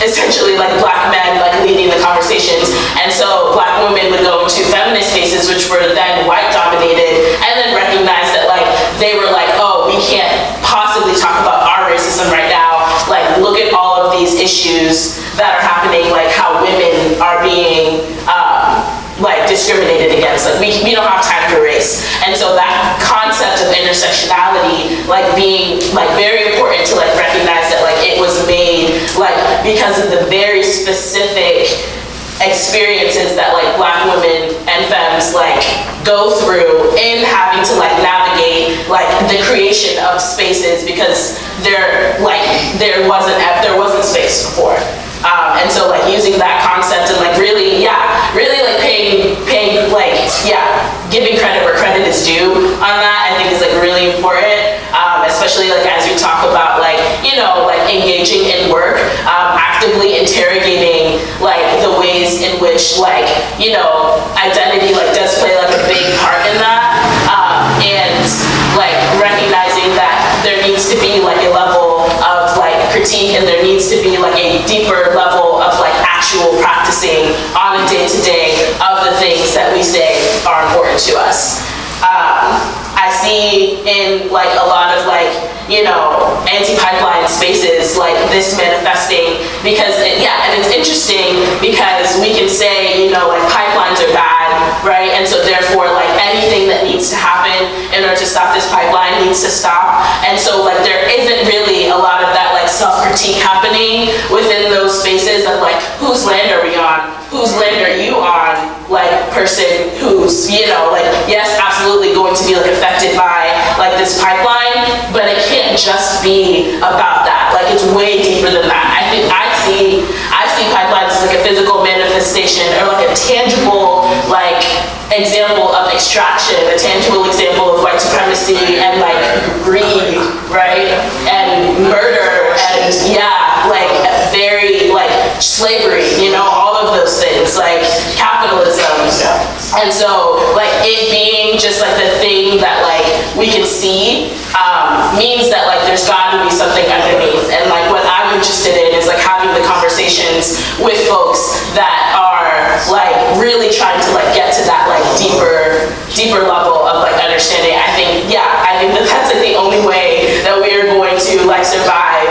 essentially like Black men like leading the conversations, and so Black women would go into feminist spaces which were then white dominated, and then recognize that like they were like, oh, we can't possibly talk about our racism right now, like look at all of these issues that are happening, like how women are being like discriminated against. Like we don't have time for race. And so that concept of intersectionality like being like very important to like recognize that like it was made like because of the very specific experiences that like Black women and femmes like go through in having to like navigate like the creation of spaces because there wasn't space before. And so like using that concept and like really like paying like giving credit where credit is due on that I think is like really important, especially like as we talk about like like engaging in work, actively interrogating like the ways in which like identity like does play like a big part in that, and like recognizing that there needs to be like a level of like critique and there needs to be like a deeper level of like actual practicing on a day-to-day of the things that we say are important to us. I see in like a lot of like anti-pipeline spaces like this manifesting because and it's interesting because we can say like pipelines are bad, right? And so therefore like anything that needs to happen in order to stop this pipeline needs to stop. And so like there isn't really a lot of that like self-critique happening within those spaces of like whose land are we on? Whose land are you on? Like person who's like yes absolutely going to be like affected by like this pipeline, but it can't just be about that. Like it's way deeper than that. I think I see pipelines as like a physical manifestation or like a tangible like example of extraction, a tangible example of white supremacy and like greed, right? And murder and like very like slavery, all of those things, like capitalism. And so like it being just like the thing that like we can see means that like there's got to be something underneath. And like what I'm interested in is like having the conversations with folks that are like really trying to like get to that like deeper level of like understanding. I think that that's like the only way that we are going to like survive,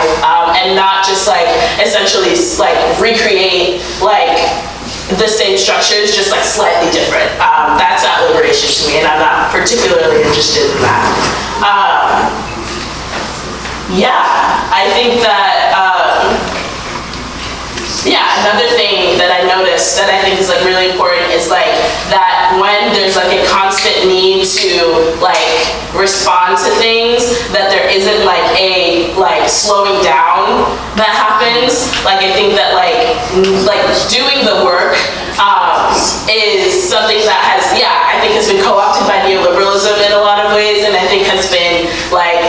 and not just like essentially like recreate like the same structures, just like slightly different. That's not liberation to me, and I'm not particularly interested in that. I think that another thing that I noticed that I think is like really important is like that when there's like a constant need to like respond to things, that there isn't like a like slowing down that happens. Like I think that like doing the work is something that has I think has been co-opted by neoliberalism in a lot of ways, and I think has been like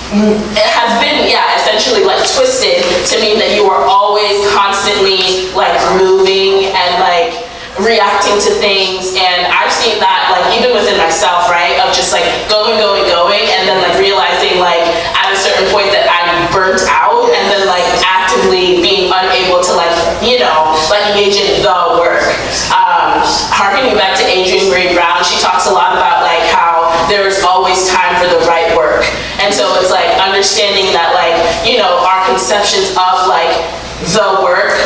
it has been essentially like twisted to mean that you are always constantly like moving and like reacting to things. And I've seen that like even within myself, right, of just like going and then like realizing like at a certain point that I'm burnt out and then like actively being unable to like like engage in the work. Harkening back to Adrienne Maree Brown, she talks a lot about like how there's always time for the right work. And so it's like understanding that like, our conceptions of like the work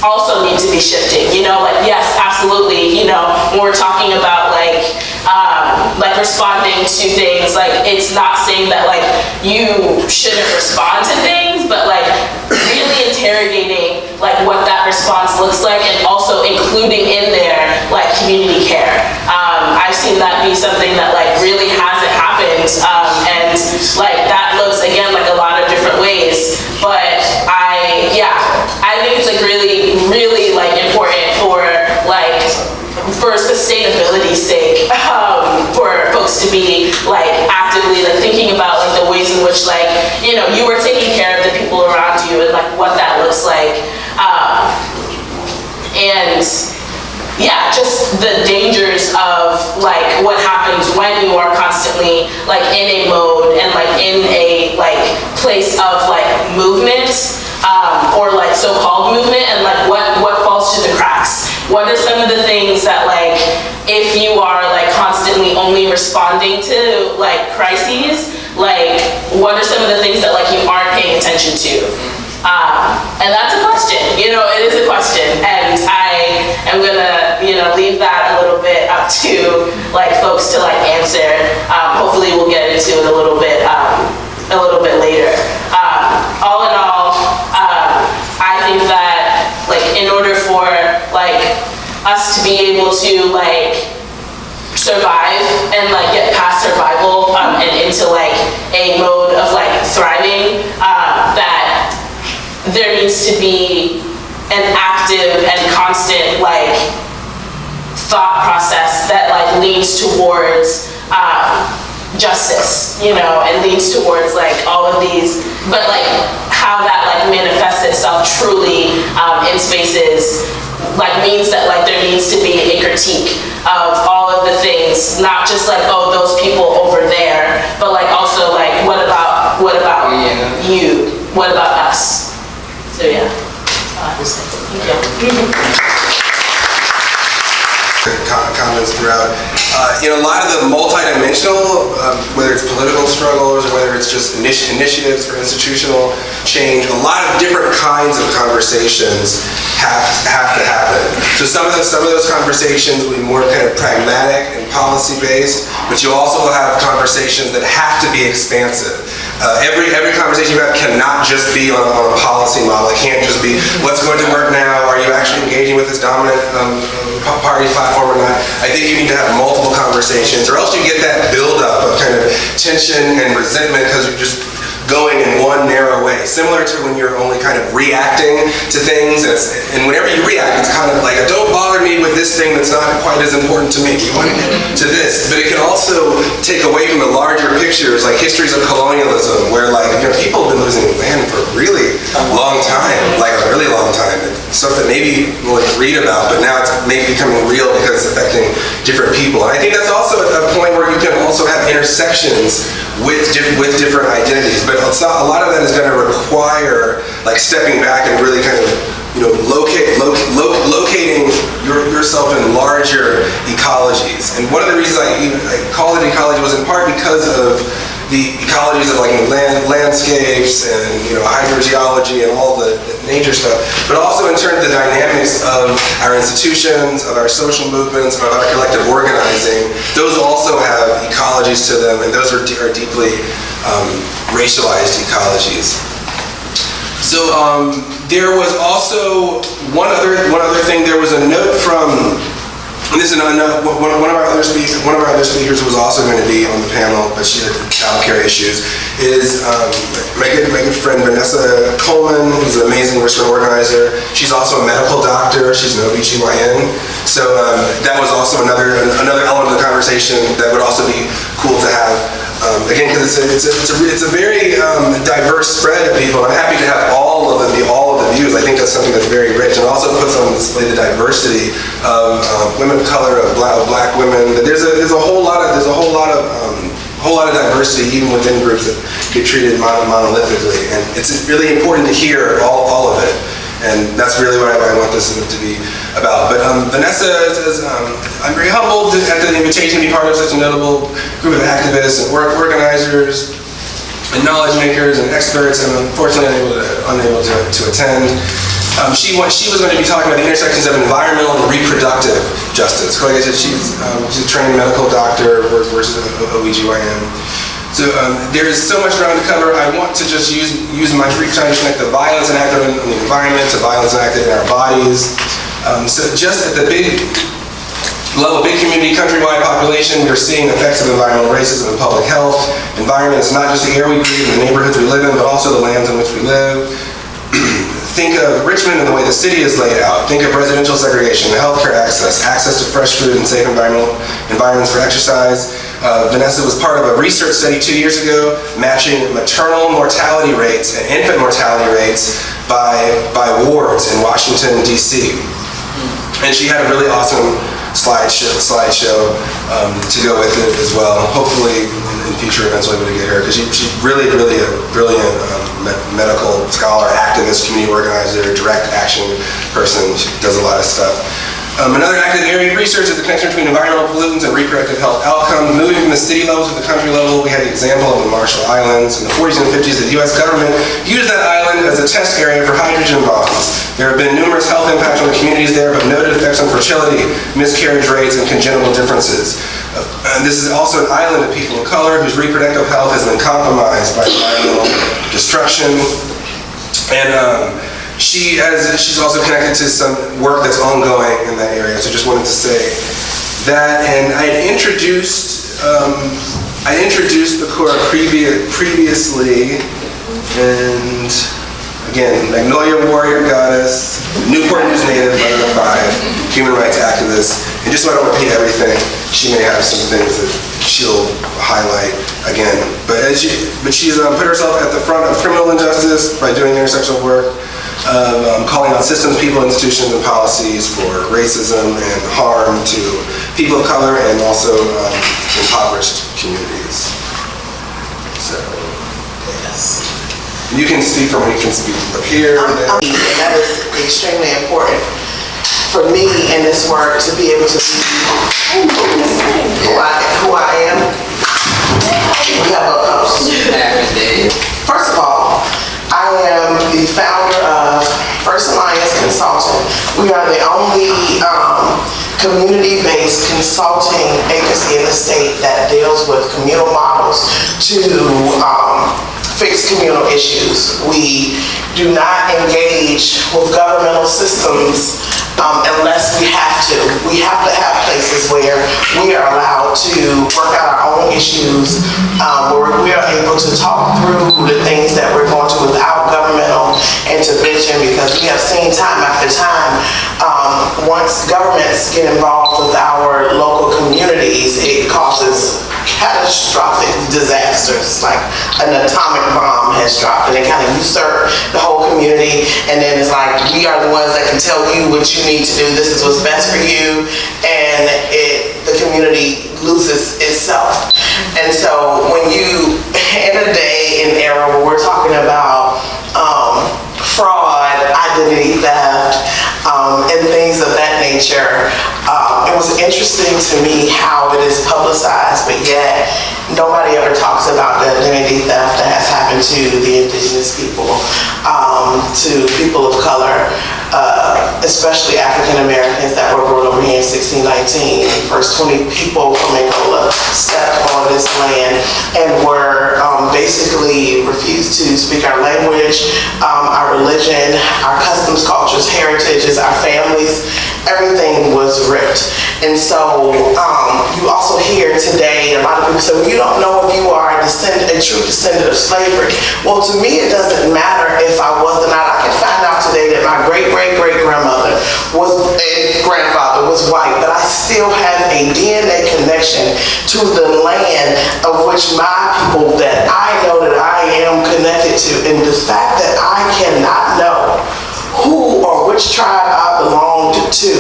also need to be shifting, like yes, absolutely, when we're talking about like responding to things, like it's not saying that like you shouldn't respond to things, but like really interrogating like what that response looks like and also including in there like community care. I've seen that be something that like really hasn't happened, and like that looks again like a lot of different ways, but I think it's like really like important for sustainability's sake, for folks to be like actively like thinking about like the ways in which like you are taking care of the people around you and like what that looks like, and just the dangers of like what happens when you are constantly like in a mode and like in a like place of like movement, or like so-called movement, and like what falls through the cracks. What are some of the things that like if you are like constantly only responding to like crises, like what are some of the things that like you aren't paying attention to? And that's a question, it is a question, and I am gonna, leave leave that a little bit up to like folks to like answer. Hopefully we'll get into it a little bit later. All in all, I think that like in order for like us to be able to like survive and like get past survival and into like a mode of like thriving, that there needs to be an active and constant like thought process that like leads towards justice, you know, and leads towards like all of these, but like how that like manifests itself truly in spaces like means that like there needs to be a critique of all of the things, not just like, oh, those people over there, but like also like what about you, what about us? So yeah, thank you. Comments throughout. A lot of the multidimensional, whether it's political struggles or whether it's just initiatives for institutional change, a lot of different kinds of conversations have to happen. So some of those conversations will be more kind of pragmatic and policy based, but you also have conversations that have to be expansive. Every conversation you have cannot just be on a policy model. It can't just be what's going to work now. Are you actually engaging with this dominant party platform or not? I think you need to have multiple conversations, or else you get that buildup of kind of tension and resentment because you're just going in one narrow way. Similar to when you're only kind of reacting to things, and whenever you react, it's kind of like, don't bother me with this thing that's not quite as important to me. You want to get to this. But it can also take away from the larger pictures, like histories of colonialism, where like, people have been losing land for a really long time, like a really long time. It's something maybe we'll read about, but now it's maybe becoming real because it's affecting different people. And I think that's also a point where you can also have intersections with different identities, but a lot of that is going to require like stepping back and really kind of locating yourself in larger ecologies. And one of the reasons I call it ecology was in part because of the ecologies of like landscapes and hydrogeology and all the nature stuff, but also in terms of the dynamics of our institutions, of our social movements, of our collective organizing. Those also have ecologies to them, and those are deeply racialized ecologies. So there was also one other thing. There was a note from. And this is one of our other speakers who was also going to be on the panel, but she had childcare issues, is my good friend Vanessa Coleman, who's an amazing restaurant organizer. She's also a medical doctor. She's an OBGYN. So that was also another element of the conversation that would also be cool to have. Again, because it's a very diverse spread of people. I'm happy to have all of the views. I think that's something that's very rich, and also puts on display the diversity of women of color, of black women. There's a whole lot of diversity even within groups that get treated monolithically, and it's really important to hear all of it. And that's really what I want this to be about. But Vanessa says, I'm very humbled at the invitation to be part of such a notable group of activists and organizers and knowledge makers and experts. I'm unfortunately unable to attend. She was going to be talking about the intersections of environmental and reproductive justice. Like I said, she's a trained medical doctor versus OBGYN. So there is so much ground to cover. I want to just use my brief time to connect the violence enacted in the environment to violence enacted in our bodies. So just at the big level, big community, countrywide population, we are seeing effects of environmental racism and public health. Environment is not just the air we breathe and the neighborhoods we live in, but also the lands in which we live. Think of Richmond and the way the city is laid out. Think of residential segregation, healthcare access to fresh food and safe environments for exercise. Vanessa was part of a research study 2 years ago matching maternal mortality rates and infant mortality rates by wards in Washington, D.C. And she had a really awesome slideshow to go with it as well. Hopefully in future events we'll be able to get her, because she's really a brilliant medical scholar, activist, community organizer, direct action person. She does a lot of stuff. Another active area of research is the connection between environmental pollutants and reproductive health outcomes. Moving from the city level to the country level, we had the example of the Marshall Islands. In the 40s and 50s, the U.S. government used that island as a test area for hydrogen bombs. There have been numerous health impacts on the communities there, but noted effects on fertility, miscarriage rates, and congenital differences. This is also an island of people of color whose reproductive health has been compromised by environmental destruction. And she's also connected to some work that's ongoing in that area. So just wanted to say that. And I had introduced Bakura previously, and again, Magnolia warrior goddess, Newport News native, mother of 5, human rights activist. And just so I don't repeat everything, she may have some things that she'll highlight again. But she's put herself at the front of criminal injustice by doing intersectional work, calling on systems, people, institutions, and policies for racism and harm to people of color and also impoverished communities. So, yes. You can speak from where you can speak up here. And that is extremely important for me in this work to be able to be who I am. We have a post. First of all, I am the founder of First Alliance Consulting. We are the only community-based consulting agency in the state that deals with communal models to fix communal issues. We do not engage with governmental systems unless we have to. We have to have places where we are allowed to work out our own issues, where we are able to talk through the things that we're going to without governmental intervention, because we have seen time after time, once governments get involved with our local communities, it causes catastrophic disasters, like an atomic bomb has dropped and it kind of usurped the whole community, and then it's like we are the ones that can tell you what you need to do, this is what's best for you, and the community loses itself. And so when you, in a day and era where we're talking about fraud, identity theft, and things of that nature, it was interesting to me how it is publicized, but yet nobody ever talks about the identity theft that has happened to the indigenous people, to people of color, especially African Americans that were brought over here in 1619. The first 20 people from Angola stepped on this land and were basically refused to speak our language, our religion, our customs, cultures, heritages, our families. Everything was ripped. And so you also hear today, a lot of people say, well, you don't know if you are a true descendant of slavery. Well, to me, it doesn't matter if I was or not. I can find out today that my great-great-great-grandmother and grandfather was white, but I still have a DNA connection to the land of which my people that I know that I am connected to. And the fact that I cannot know who or which tribe I belonged to,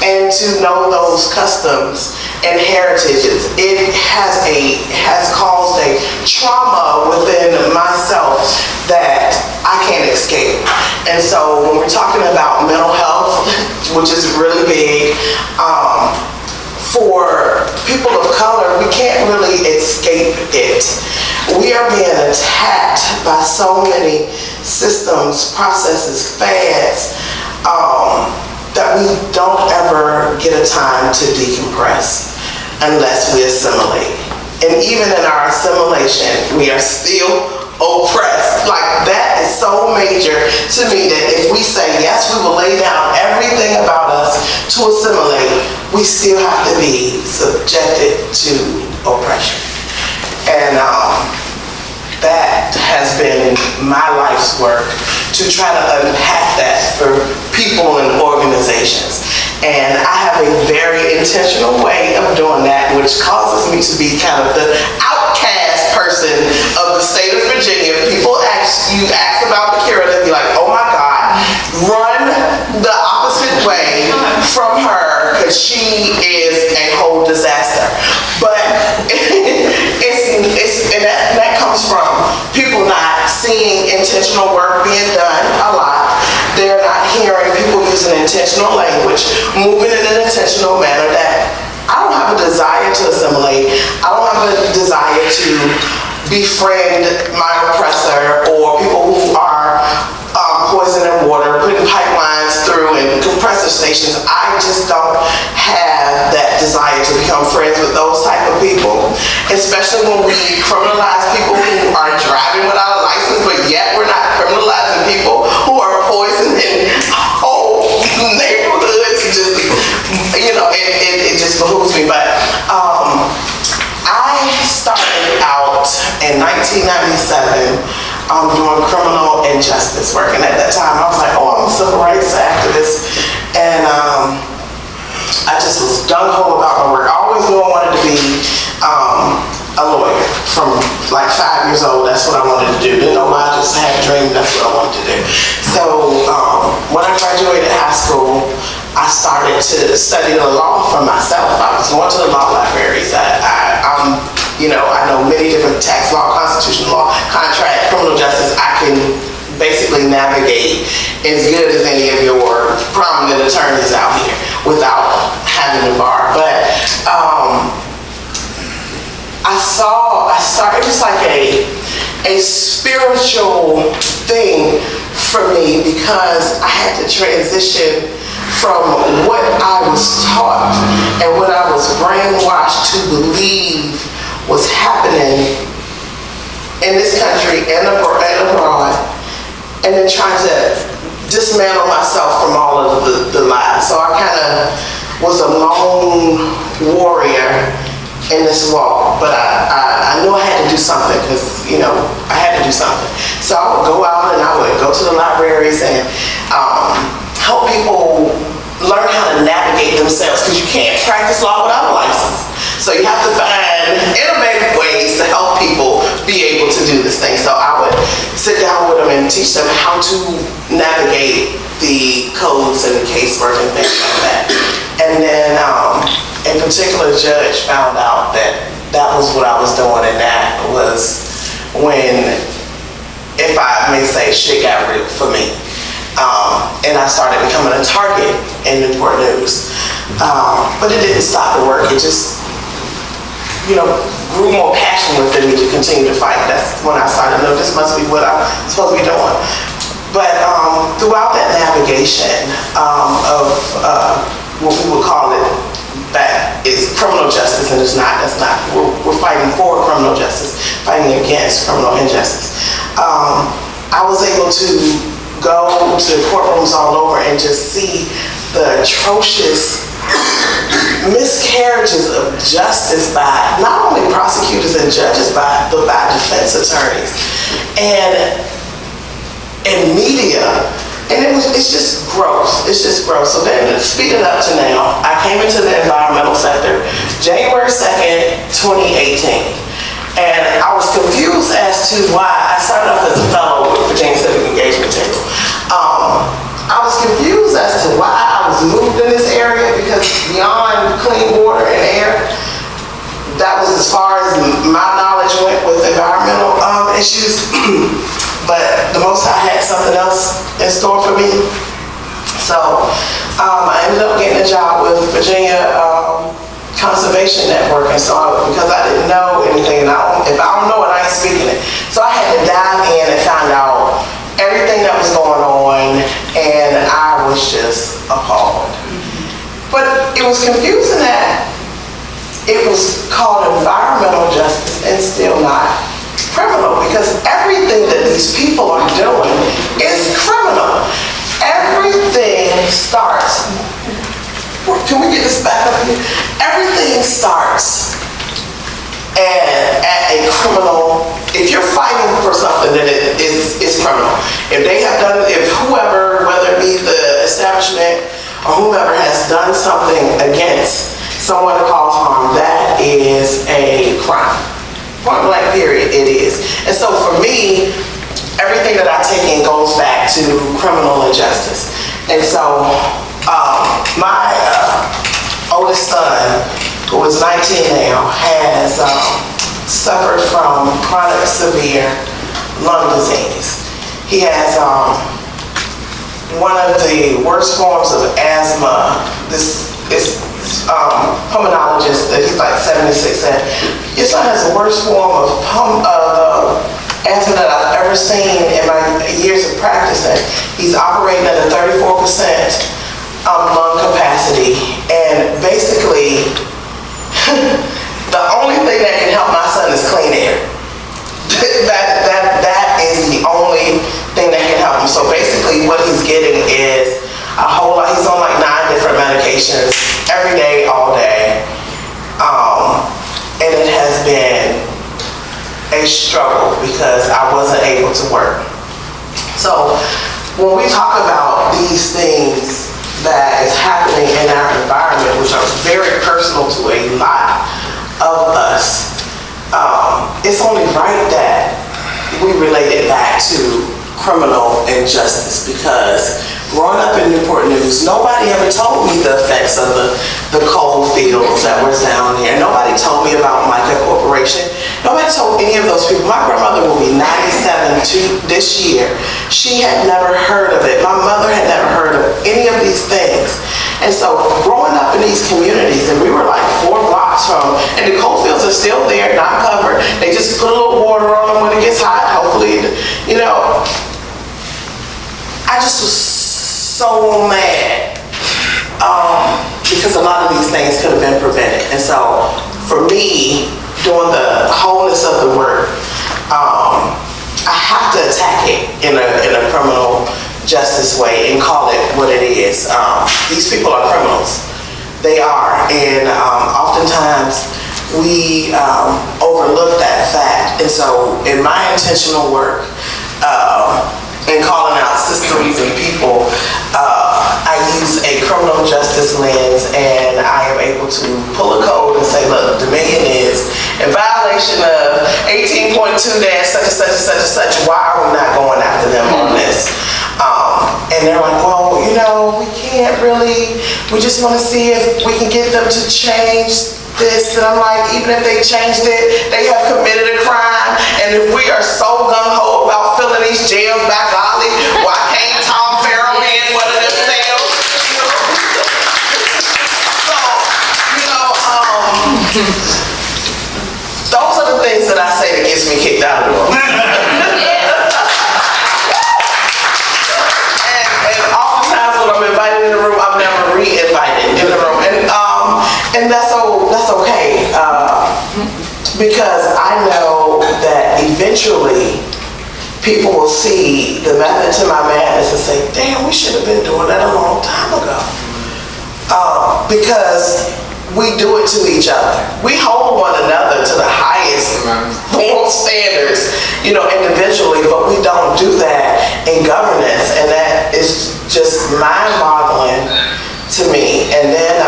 and to know those customs and heritages, it has caused a trauma within myself that I can't escape. And so when we're talking about mental health, which is really big, for people of color, we can't really escape it. We are being attacked by so many systems, processes, fads, that we don't ever get a time to decompress unless we assimilate. And even in our assimilation, we are still oppressed. Like, that is so major to me that if we say, yes, we will lay down everything about us to assimilate, we still have to be subjected to oppression. And that has been my life's work, to try to unpack that for people and organizations. And I have a very intentional way of doing that, which causes me to be kind of the outcast person of the state of Virginia. People ask about Bakura, they'll be like, oh my God, run the opposite way from her, because she is a whole disaster. But that comes from people not seeing intentional work being done a lot. They're not hearing people using intentional language, moving in an intentional manner, that I don't have a desire to assimilate. I don't have a desire to befriend my oppressor or people who are poisoning water, putting pipelines through and compressor stations. I just don't have that desire to become friends with those type of people, especially when we criminalize people who are driving without a license, but yet we're not criminalizing people who are poisoning whole neighborhoods. Just, it just behooves me. But I started out in 1997 doing criminal injustice work, and at that time I was like, oh, I'm a civil rights activist, and I just was gung-ho about my work. I always knew I wanted to be a lawyer. From like 5 years old, that's what I wanted to do. Didn't know why, I just had a dream, that's what I wanted to do. So when I graduated high school, I started to study the law for myself. I was going to the law libraries. I know many different tax law, constitutional law, contract, criminal justice. I can basically navigate as good as any of your prominent attorneys out here without having to bar. But it was like a spiritual thing for me, because I had to transition from what I was taught and what I was brainwashed to believe was happening in this country and abroad, and then trying to dismantle myself from all of the lies. So I kind of was a lone warrior in this walk, but I knew I had to do something, because I had to do something. So I would go out and I would go to the libraries and help people learn how to navigate themselves, because you can't practice law without a license. So you have to find innovative ways to help people be able to do this thing. So I would sit down with them and teach them how to navigate the codes and the casework and things like that. And then a particular judge found out that was what I was doing, and that was when, if I may say, shit got real for me. And I started becoming a target in Newport News. But it didn't stop the work. It just, grew more passion within me to continue to fight. That's when I started to know this must be what I'm supposed to be doing. But throughout that navigation of what we would call it, that is criminal justice, and it's not. That's not. We're fighting for criminal justice, fighting against criminal injustice. I was able to go to courtrooms all over and just see the atrocious miscarriages of justice by not only prosecutors and judges, but by defense attorneys and media. And it's just gross. It's just gross. So then to speed it up to now, I came into the environmental sector January 2nd, 2018. And I was confused as to why. I started off as a fellow with Virginia Civic Engagement Table. I was confused as to why I was moved in this area, because beyond clean water and air, that was as far as my knowledge went with environmental issues. But the Most High had something else in store for me. So I ended up getting a job with Virginia Conservation Network, and so because I didn't know anything, and if I don't know it, I ain't speaking it. So I had to dive in and find out everything that was going on, and I was just appalled. But it was confusing that it was called environmental justice and still not criminal, because everything that these people are doing is criminal. Everything starts. Can we get this back up here? Everything starts at a criminal. If you're fighting for something, then it's criminal. If whoever, whether it be the establishment or whomever, has done something against someone to cause harm, that is a crime. Point blank period, it is. And so for me, everything that I take in goes back to criminal injustice. And so my oldest son, who is 19 now, has suffered from chronic severe lung disease. He has one of the worst forms of asthma. This is pulmonologist, that he's like 76, said your son has the worst form of asthma that I've ever seen in my years of practicing. He's operating at a 34% lung capacity, and basically the only thing that can help my son is clean air. That is the only thing that can help him. So basically what he's getting is a whole lot. He's on like 9 different medications every day, all day. And it has been a struggle because I wasn't able to work. So when we talk about these things that is happening in our environment, which are very personal to a lot of us, it's only right that we relate it back to criminal injustice, because growing up in Newport News, nobody ever told me the effects of the coal fields that were down there. Nobody told me about Mica Corporation. Nobody told any of those people. My grandmother will be 97 this year. She had never heard of it. My mother had never heard of any of these things. And so growing up in these communities, and we were like 4 blocks from, and the coal fields are still there, not covered. They just put a little water on them when it gets hot, hopefully, you know. I just was so mad because a lot of these things could have been prevented. And so for me, doing the wholeness of the work, I have to attack it in a criminal justice way and call it what it is. These people are criminals. They are. And oftentimes we overlook that fact. And so in my intentional work, and calling out systems and people, I use a criminal justice lens, and I am able to pull a code and say, look, Dominion is in violation of 18.2- such and such and such and such. Why are we not going after them on this? And they're like, well, you know, we can't really, we just want to see if we can get them to change this. And I'm like, even if they changed it, they have committed a crime. And if we are so gung-ho about filling these jails back, golly, why can't Tom Farrell be in one of them cells? So, you know, those are the things that I say that gets me kicked out of the room. And oftentimes when I'm invited in the room, I'm never re-invited in the room. And that's okay, because I know that eventually people will see the method to my madness and say, damn, we should have been doing that a long time ago. Because we do it to each other. We hold one another to the highest moral standards, you know, individually, but we don't do that in governance, and that is just mind-boggling to me. And then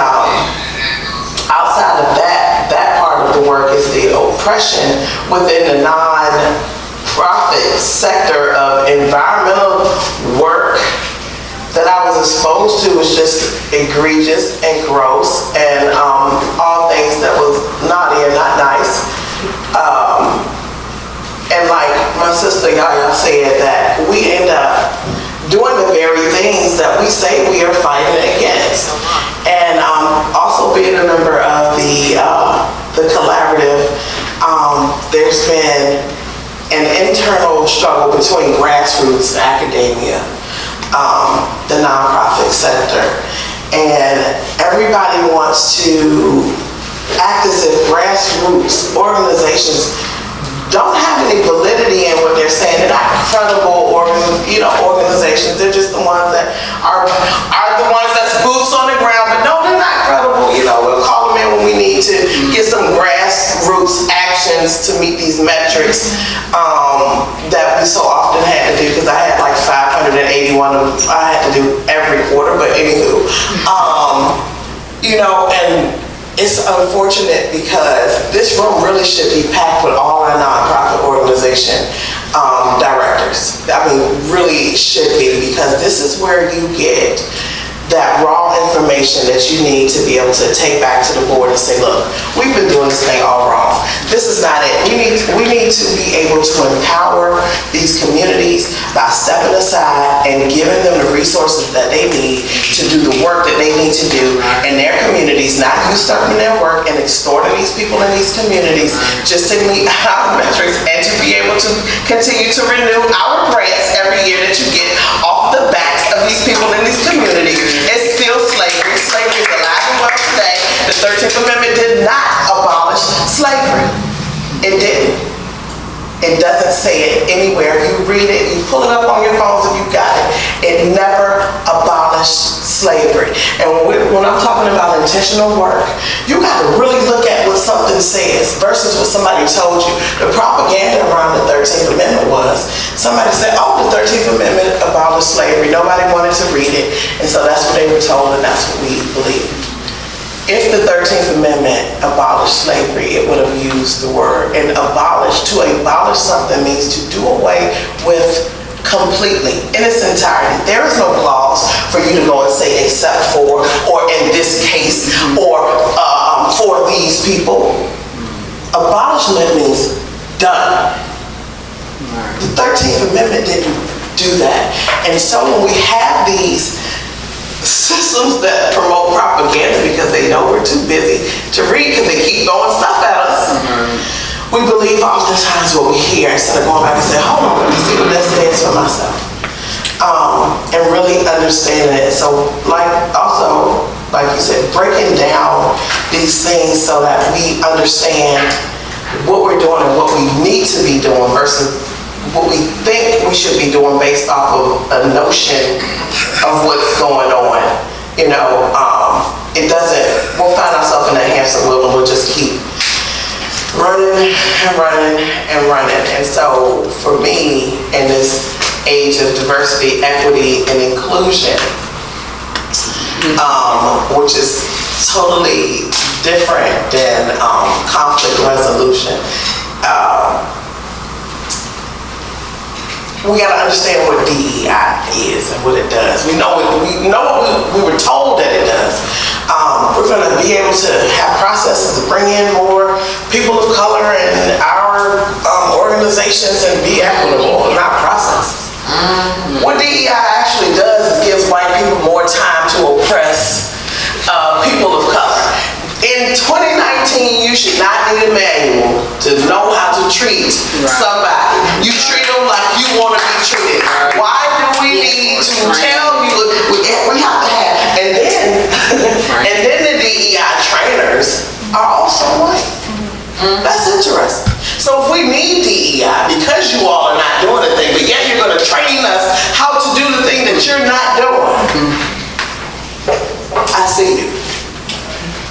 outside of that part of the work is the oppression within the non-profit sector of environmental work that I was exposed to was just egregious and gross, and all things that was naughty and not nice. And like my sister Yaya said, that we end up doing the very things that we say we are fighting against. And also being a member of the collaborative, there's been an internal struggle between grassroots academia, the nonprofit sector, and everybody wants to act as if grassroots organizations don't have any validity in what they're saying. They're not credible organizations. They're just the ones that are the ones that's boots on the ground, but no, they're not credible. You know, we'll call them in when we need to get some grassroots actions to meet these metrics that we so often had to do, because I had like 581 of them I had to do every quarter, but anywho, you know, and it's unfortunate because this room really should be packed with all our nonprofit organization directors. I mean, really should be, because this is where you get that raw information that you need to be able to take back to the board and say, look, we've been doing this thing all wrong. This is not it. We need to be able to empower these communities by stepping aside and giving them the resources that they need to do the work that they need to do in their communities, not usurping their work and extorting these people in these communities just to meet our metrics and to be able to continue to renew our grants every year that you get off the backs of these people in these communities. It's still slavery. Slavery is alive and well today. The 13th Amendment did not abolish slavery. It didn't. It doesn't say it anywhere. If you read it, you pull it up on your phones if you got it. It never abolished slavery. And when I'm talking about intentional work, you got to really look at what something says versus what somebody told you. The propaganda around the 13th Amendment was, somebody said, oh, the 13th Amendment abolished slavery. Nobody wanted to read it. And so that's what they were told, and that's what we believe. If the 13th Amendment abolished slavery, it would have used the word. And abolish, to abolish something means to do away with completely, in its entirety. There is no clause for you to go and say except for, or in this case, or for these people. Abolishment means done. The 13th Amendment didn't do that. And so when we have these systems that promote propaganda because they know we're too busy to read because they keep throwing stuff at us, we believe oftentimes what we hear instead of going back and saying, hold on, let me see what that says for myself. And really understanding it. So like you said, breaking down these things so that we understand what we're doing and what we need to be doing versus what we think we should be doing based off of a notion of what's going on. You know, we'll find ourselves in that hamster wheel and we'll just keep running and running and running. And so for me, in this age of diversity, equity, and inclusion, which is totally different than conflict resolution, we got to understand what DEI is and what it does. We know what we were told that it does. We're going to be able to have processes to bring in more people of color in our organizations and be equitable, not processes. What DEI actually does is gives white people more time to oppress people of color. In 2019, you should not need a manual to know how to treat somebody. You treat them like you want to be treated. Why do we need to tell you? We have to have, and then the DEI trainers are also white. That's interesting. So if we need DEI because you all are not doing the thing, but yet you're going to train us how to do the thing that you're not doing, I see you.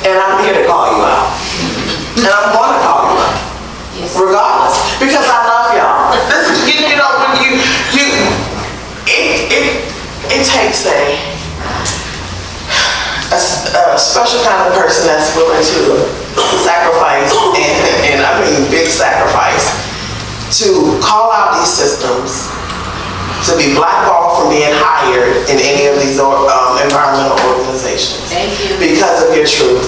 And I'm here to call you out. And I'm going to call you out. Regardless. Because I love y'all. You know, when it takes a special kind of person that's willing to sacrifice, and I mean big sacrifice, to call out these systems, to be blackballed from being hired in any of these environmental organizations. Thank you. Because of your truth.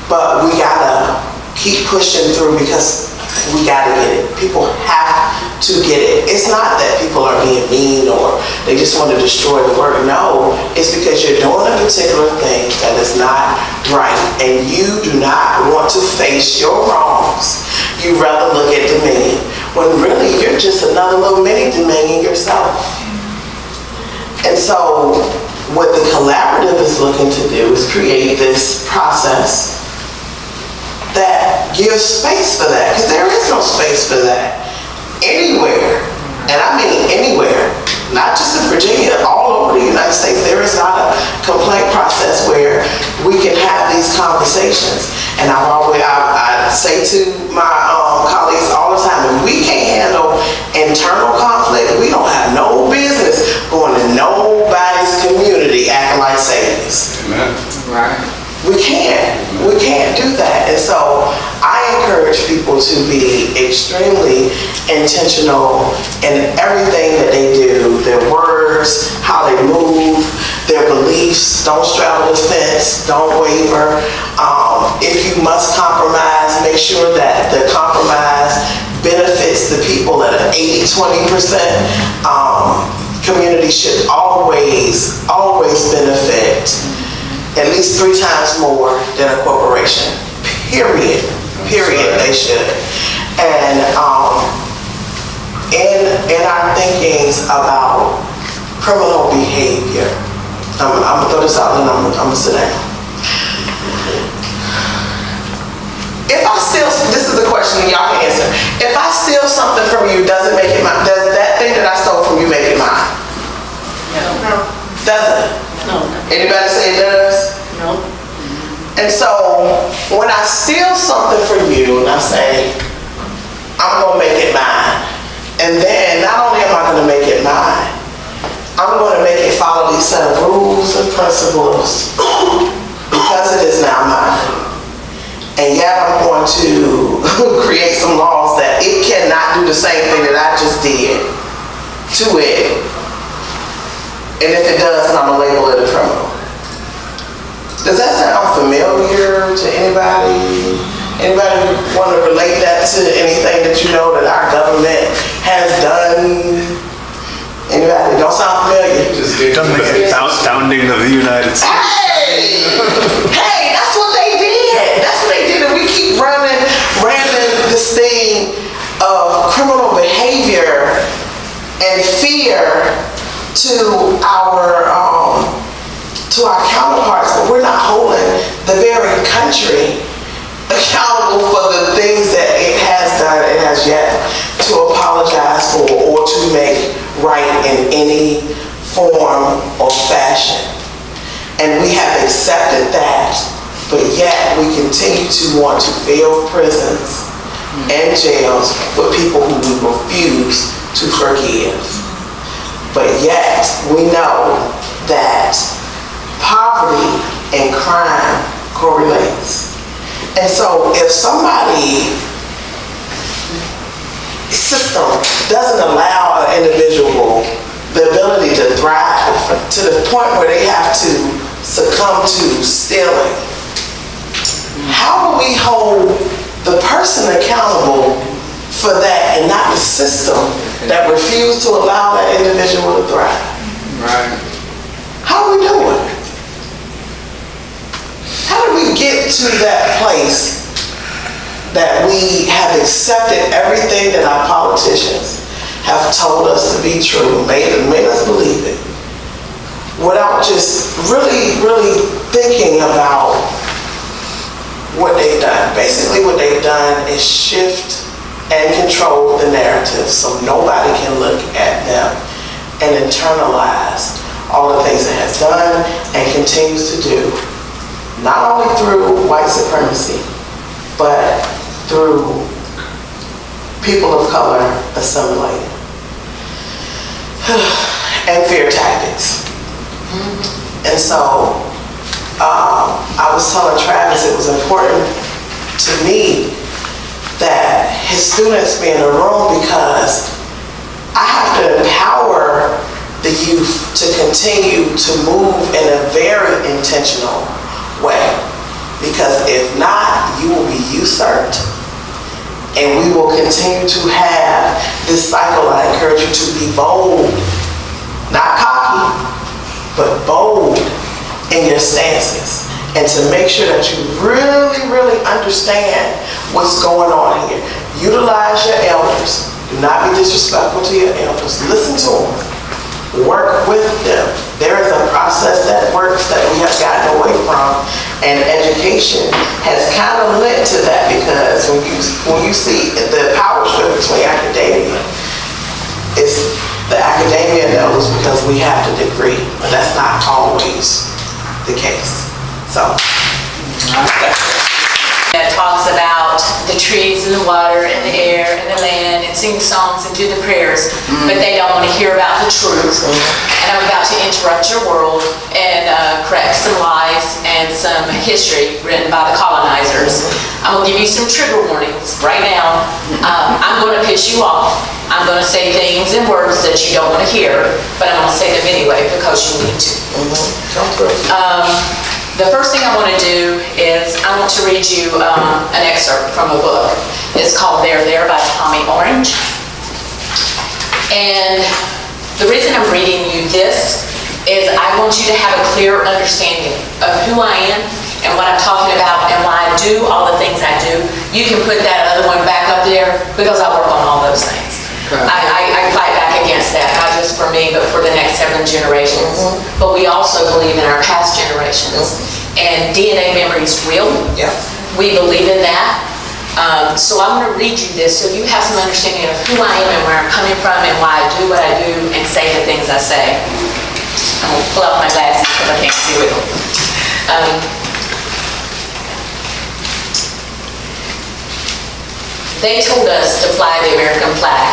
But we gotta keep pushing through because we gotta get it. People have to get it. It's not that people are being mean or they just want to destroy the work. No, it's because you're doing a particular thing that is not right and you do not want to face your wrongs. You rather look at Dominion when really you're just another little mini Dominion yourself. And so what the collaborative is looking to do is create this process that gives space for that, because there is no space for that anywhere, and I mean anywhere, not just in Virginia, all over the United States. There is not a complaint process where we can have these conversations. And I say to my colleagues all the time, if we can't handle internal conflict, we don't have no business going to nobody's community acting like saviors. Amen. Right. We can't do that. And so I encourage people to be extremely intentional in everything that they do, their words, how they move, their beliefs. Don't straddle the fence, don't waver. If you must compromise, make sure that the compromise benefits the people at an 80-20%. Community should always benefit at least 3 times more than a corporation. Period. They should. And in our thinkings about criminal behavior, I'm gonna throw this out and I'm gonna sit down. If I steal, this is the question y'all can answer. If I steal something from you, does it make it mine? Does that thing that I stole from you make it mine? No. Does it? No. Anybody say it does? No. And so when I steal something from you and I say, I'm gonna make it mine, and then not only am I gonna make it mine, I'm gonna make it follow these set of rules and principles because it is now mine. And yet I'm going to create some laws that it cannot do the same thing that I just did to it. And if it does, then I'm gonna label it a criminal. Does that sound familiar to anybody? Anybody want to relate that to anything that you know that our government has done? Anybody? Don't sound familiar? Founding of the United States. Hey, that's what they did. That's what they did. And we keep ramming this thing of criminal behavior and fear to our counterparts, but we're not holding the very country accountable for the things that it has done, it has yet to apologize for or to make right in any form or fashion. And we have accepted that, but yet we continue to want to fill prisons and jails with people who we refuse to forgive. But yet we know that poverty and crime correlates. And so if somebody's system doesn't allow an individual the ability to thrive to the point where they have to succumb to stealing, how do we hold the person accountable for that and not the system that refused to allow that individual to thrive? Right. How are we doing? How did we get to that place that we have accepted everything that our politicians have told us to be true, made us believe it, without just really thinking about what they've done? Basically what they've done is shift and control the narrative so nobody can look at them and internalize all the things it has done and continues to do, not only through white supremacy, but through people of color assimilating and fear tactics. And so I was telling Travis it was important to me that his students be in the room because I have to empower the youth to continue to move in a very intentional way. Because if not, you will be usurped. And we will continue to have this cycle. I encourage you to be bold, not cocky, but bold in your stances. And to make sure that you really understand what's going on here. Utilize your elders. Do not be disrespectful to your elders. Listen to them. Work with them. There is a process that works that we have gotten away from, and education has kind of led to that, because when you see the power strip between academia, it's the academia knows because we have the degree, but that's not always the case. So. That talks about the trees and the water and the air and the land and sing songs and do the prayers, but they don't want to hear about the truth. And I'm about to interrupt your world and correct some lies and some history written by the colonizers. I'm going to give you some trigger warnings right now. I'm going to piss you off. I'm going to say things and words that you don't want to hear, but I'm going to say them anyway because you need to. The first thing I want to do is I want to read you an excerpt from a book. It's called There There by Tommy Orange. And the reason I'm reading you this is I want you to have a clear understanding of who I am and what I'm talking about and why I do all the things I do. You can put that other one back up there because I work on all those things. I fight back against that, not just for me, but for the next 7 generations. But we also believe in our past generations. And DNA memory is real. We believe in that. So I'm going to read you this so you have some understanding of who I am and where I'm coming from and why I do what I do and say the things I say. I'm going to pull out my glasses because I can't see with them. They told us to fly the American flag.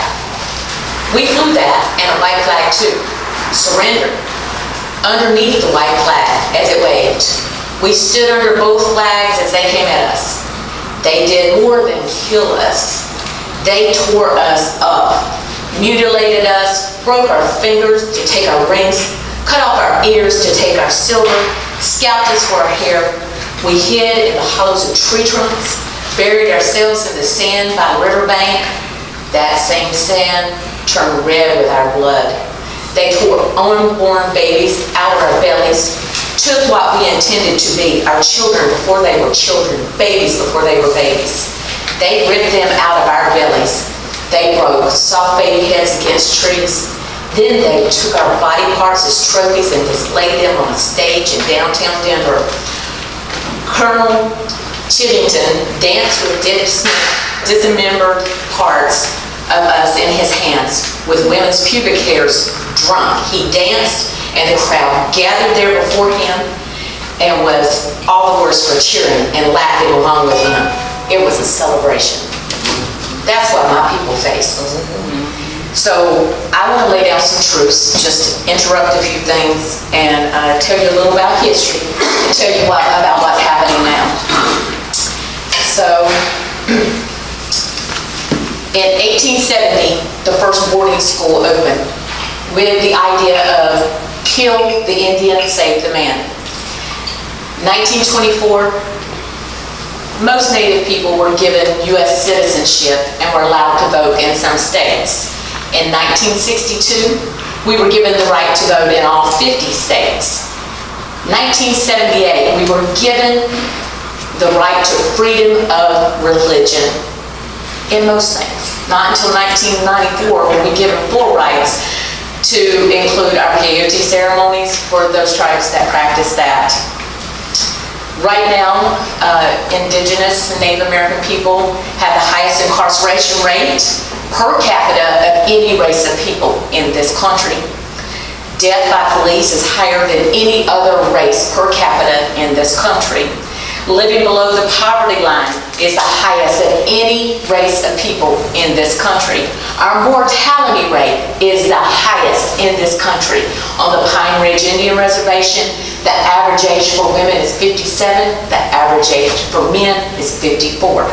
We flew that and a white flag too. Surrendered. Underneath the white flag as it waved. We stood under both flags as they came at us. They did more than kill us. They tore us up, mutilated us, broke our fingers to take our rings, cut off our ears to take our silver, scalped us for our hair. We hid in the hollows of tree trunks, buried ourselves in the sand by the riverbank. That same sand turned red with our blood. They tore unborn babies out of our bellies, took what we intended to be, our children before they were children, babies before they were babies. They ripped them out of our bellies. They broke soft baby heads against trees. Then they took our body parts as trophies and displayed them on a stage in downtown Denver. Colonel Chivington danced with dismembered parts of us in his hands with women's pubic hairs drunk. He danced and the crowd gathered there before him and was all the worse for cheering and laughing along with him. It was a celebration. That's what my people face. So I want to lay down some truths, just interrupt a few things and tell you a little about history and tell you about what's happening now. So in 1870, the first boarding school opened with the idea of kill the Indian, save the man. 1924, most Native people were given U.S. citizenship and were allowed to vote in some states. In 1962, we were given the right to vote in all 50 states. 1978, we were given the right to freedom of religion in most things. Not until 1994 were we given full rights to include our peyote ceremonies for those tribes that practice that. Right now, indigenous and Native American people have the highest incarceration rate per capita of any race of people in this country. Death by police is higher than any other race per capita in this country. Living below the poverty line is the highest of any race of people in this country. Our mortality rate is the highest in this country. On the Pine Ridge Indian Reservation, the average age for women is 57, the average age for men is 54.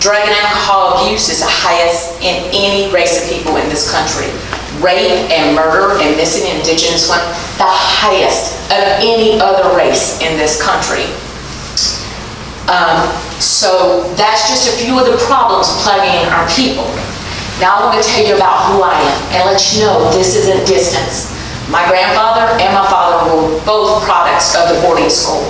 Drug and alcohol abuse is the highest in any race of people in this country. Rape and murder and missing indigenous women, the highest of any other race in this country. So that's just a few of the problems plaguing our people. Now I want to tell you about who I am and let you know this isn't distance. My grandfather and my father were both products of the boarding school.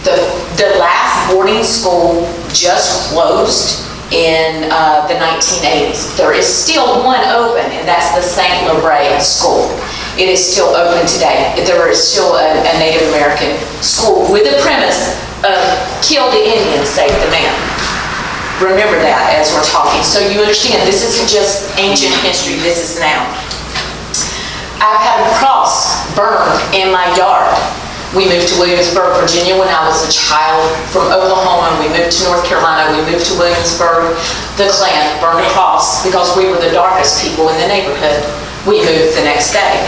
The last boarding school just closed in the 1980s. There is still one open, and that's the St. Labre School. It is still open today. There is still a Native American school with the premise of kill the Indian, save the man. Remember that as we're talking. So you understand, this isn't just ancient history, this is now. I've had a cross burned in my yard. We moved to Williamsburg, Virginia when I was a child. From Oklahoma, we moved to North Carolina, we moved to Williamsburg. The Klan burned a cross because we were the darkest people in the neighborhood. We moved the next day.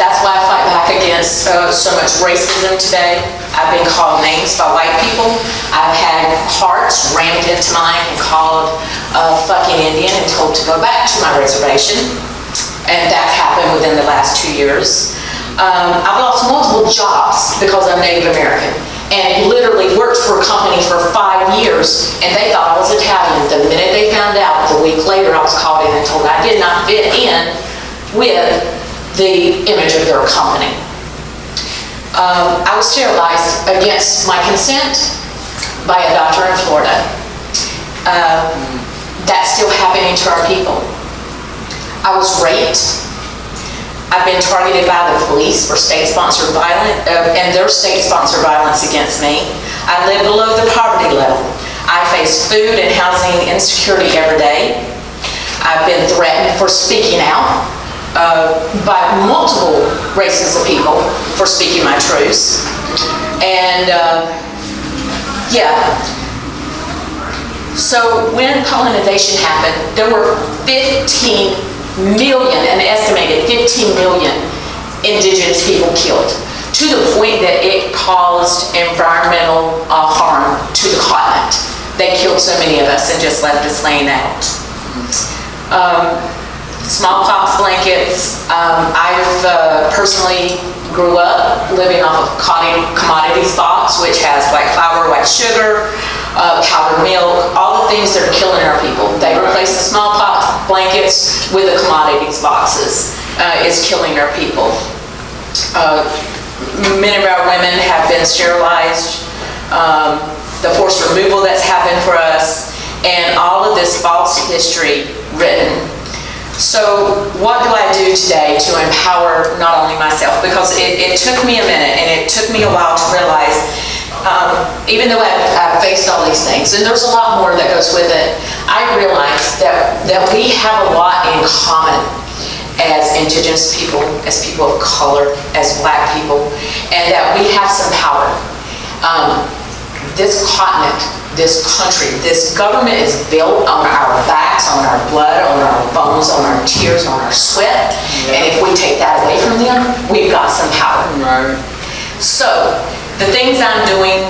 That's why I fight back against so much racism today. I've been called names by white people. I've had hearts rammed into mine and called fucking Indian and told to go back to my reservation. and that's happened within the last 2 years. I've lost multiple jobs because I'm Native American, and literally worked for a company for 5 years, and they thought I was Italian. The minute they found out, the week later, I was called in and told I did not fit in with the image of their company. I was sterilized against my consent by a doctor in Florida. That's still happening to our people. I was raped. I've been targeted by the police for state-sponsored violence, and their state-sponsored violence against me. I live below the poverty level. I face food and housing insecurity every day. I've been threatened for speaking out by multiple races of people for speaking my truths. And yeah. So when colonization happened, there were 15 million, an estimated 15 million indigenous people killed, to the point that it caused environmental harm to the continent. They killed so many of us and just left us laying out. Smallpox blankets. I've personally grew up living off of commodities box, which has white flour, white sugar, powdered milk, all the things that are killing our people. They replaced the smallpox blankets with the commodities boxes. It's killing our people. Many of our women have been sterilized. The forced removal that's happened for us, and all of this false history written. So what do I do today to empower not only myself, because it took me a minute and it took me a while to realize, even though I've faced all these things, and there's a lot more that goes with it, I realized that we have a lot in common as indigenous people, as people of color, as black people, and that we have some power. This continent, this country, this government is built on our backs, on our blood, on our bones, on our tears, on our sweat. And if we take that away from them, we've got some power. Right. So the things I'm doing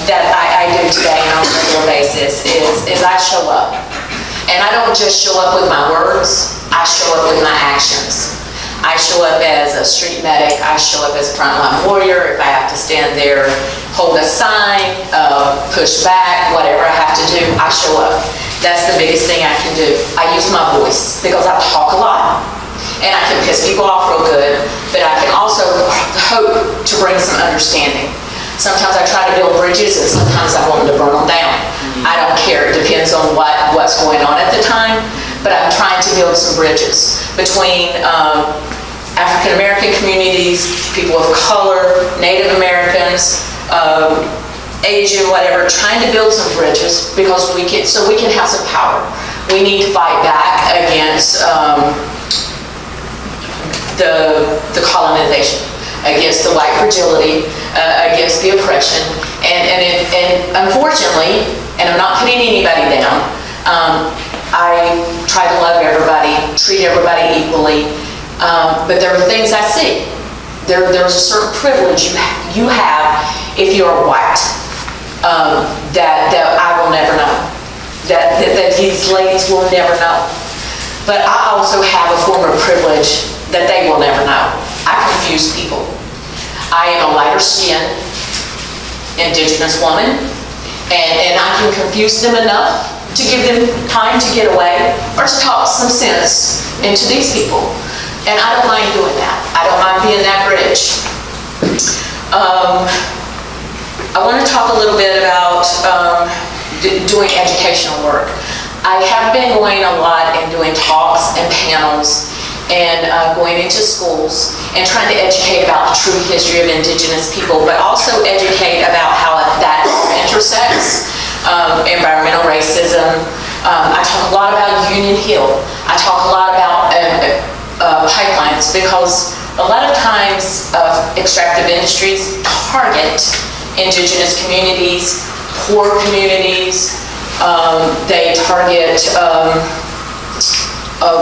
that I do today on a regular basis is I show up. And I don't just show up with my words, I show up with my actions. I show up as a street medic, I show up as a frontline warrior. If I have to stand there, hold a sign, push back, whatever I have to do, I show up. That's the biggest thing I can do. I use my voice because I talk a lot. And I can piss people off real good, but I can also hope to bring some understanding. Sometimes I try to build bridges, and sometimes I want them to burn them down. I don't care, it depends on what's going on at the time, but I'm trying to build some bridges between African American communities, people of color, Native Americans, Asian, whatever, trying to build some bridges because we can have some power. We need to fight back against the colonization, against the white fragility, against the oppression, and unfortunately, and I'm not putting anybody down, I try to love everybody, treat everybody equally, but there are things I see. There's a certain privilege you have if you're white that I will never know, that these ladies will never know. But I also have a form of privilege that they will never know. I confuse people. I am a lighter skinned indigenous woman, and I can confuse them enough to give them time to get away or to talk some sense into these people. And I don't mind doing that. I don't mind being that bridge. I want to talk a little bit about doing educational work. I have been going a lot and doing talks and panels and going into schools and trying to educate about the true history of indigenous people, but also educate about how that intersects environmental racism. I talk a lot about Union Hill. I talk a lot about pipelines, because a lot of times extractive industries target indigenous communities, poor communities. They target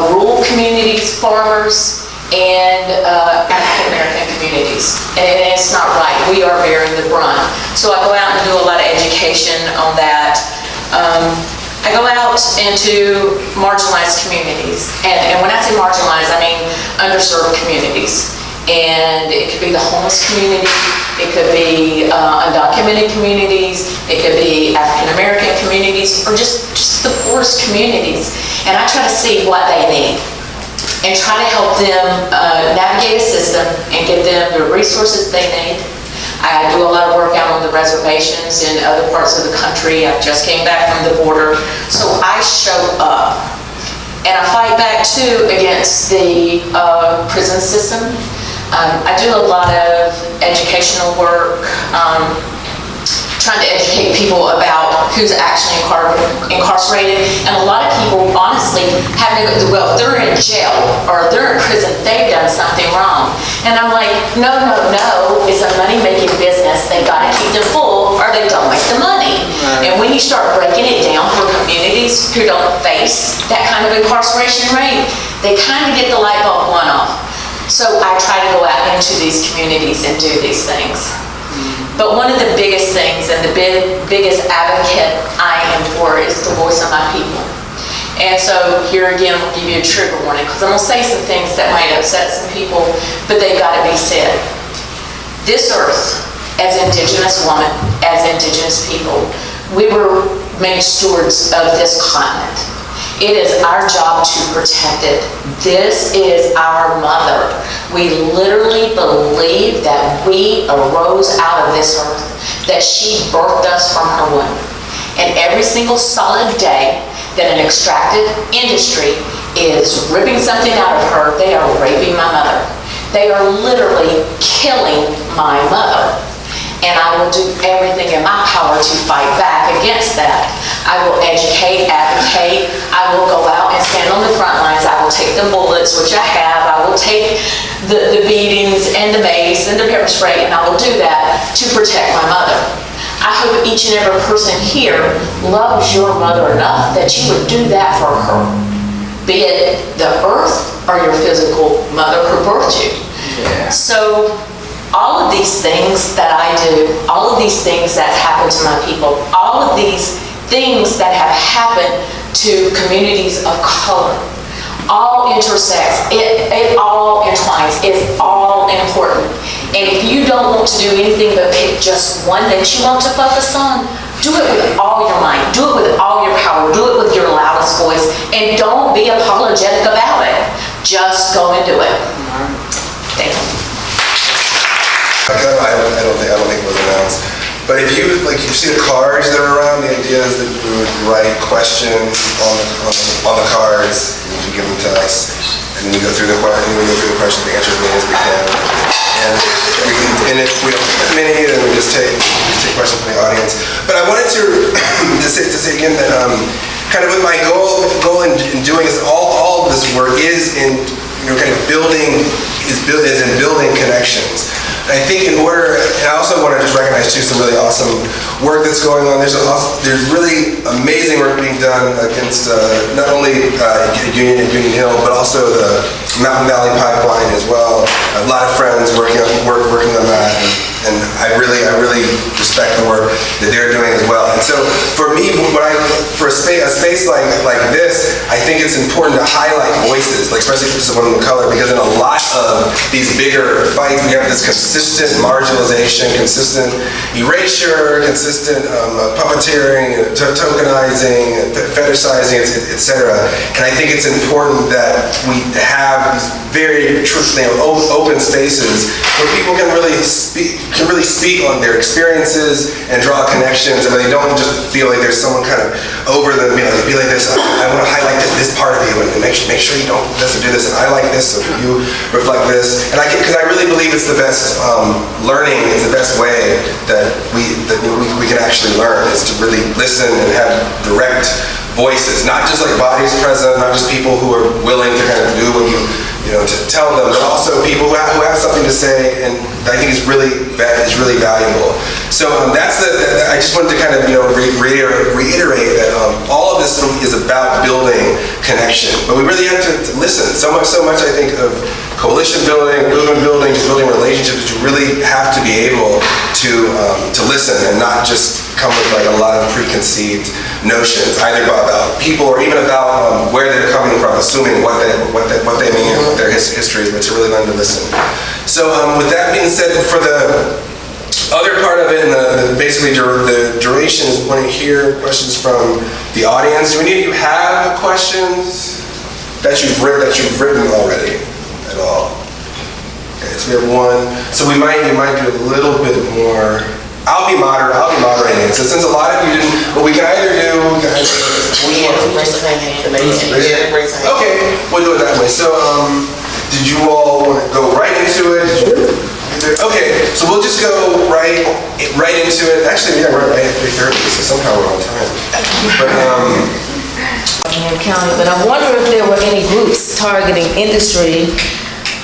rural communities, farmers, and African American communities. And it's not right. We are bearing the brunt. So I go out and do a lot of education on that. I go out into marginalized communities. And when I say marginalized, I mean underserved communities. And it could be the homeless community, it could be undocumented communities, it could be African-American communities, or just the poorest communities. And I try to see what they need and try to help them navigate a system and give them the resources they need. I do a lot of work out on the reservations in other parts of the country. I just came back from the border. So I show up. And I fight back too against the prison system. I do a lot of educational work, trying to educate people about who's actually incarcerated. And a lot of people, honestly, well, if they're in jail or they're in prison, they've done something wrong. And I'm like, no, it's a money-making business. They gotta keep them full or they don't make the money. And when you start breaking it down for communities who don't face that kind of incarceration rate, they kind of get the light bulb going off. So I try to go out into these communities and do these things. But one of the biggest things and the biggest advocate I am for is the voice of my people. And so here again, I'll give you a trigger warning because I'm going to say some things that might upset some people, but they've got to be said. This earth, as Indigenous women, as Indigenous people, we were made stewards of this continent. It is our job to protect it. This is our mother. We literally believe that we arose out of this earth, that she birthed us from her womb. And every single solid day that an extractive industry is ripping something out of her, they are raping my mother. They are literally killing my mother. And I will do everything in my power to fight back against that. I will educate, advocate, I will go out and stand on the front lines, I will take the bullets, which I have, I will take the beatings and the mace and the pepper spray, and I will do that to protect my mother. I hope each and every person here loves your mother enough that you would do that for her. Be it the earth or your physical mother who birthed you. Yeah. So, all of these things that I do, all of these things that happen to my people, all of these things that have happened to communities of color, all intersects, it all entwines, it's all important. And if you don't want to do anything but pick just one that you want to focus on, do it with all your might, do it with all your power, do it with your loudest voice, and don't be apologetic about it. Just go and do it. Thank you. I don't think it was announced. But if you see the cards that are around, the idea is that you would write questions on the cards, and you can give them to us, and then we go through the questions, and answer as many as we can. And if we don't have many, then we just take questions from the audience. But I wanted to say again that kind of with my goal in doing this, all of this work is in kind of building connections. I think and I also want to just recognize too some really awesome work that's going on. There's really amazing work being done against not only Union Hill, but also the Mountain Valley Pipeline as well. A lot of friends working on that, and I really respect the work that they're doing as well. And so for me, for a space like this, I think it's important to highlight voices, especially for someone of color, because in a lot of these bigger fights, we have this consistent marginalization, consistent erasure, consistent puppeteering, tokenizing, fetishizing, etc. And I think it's important that we have these very open spaces where people can really speak on their experiences and draw connections, and they don't just feel like there's someone kind of over them, be like this. I want to highlight this part of you, and make sure you don't do this, and I like this, so you reflect this. And because I really believe it's the best learning, it's the best way that we can actually learn, is to really listen and have direct voices, not just bodies present, not just people who are willing to kind of do what you to tell them, but also people who have something to say, and I think is really valuable. So I just wanted to kind of reiterate that all of this is about building connection, but we really have to listen. So much I think of coalition building, movement building, just building relationships. You really have to be able to listen and not just come with a lot of preconceived notions, either about people or even about where they're coming from, assuming what they mean and what their history is, but to really learn to listen. So with that being said, for the other part of it, and basically the duration, is want to hear questions from the audience. Do any of you have questions that you've written already at all? Okay, so we have one. So we might do a little bit more. I'll be moderating it. So since a lot of you didn't, what we can either do, We have to raise our hand for the okay, we'll do it that way. So did you all want to go right into it? Okay, so we'll just go right into it. Actually, yeah, we're right at 3:30, so somehow we're on time. But County, but I wonder if there were any groups targeting industry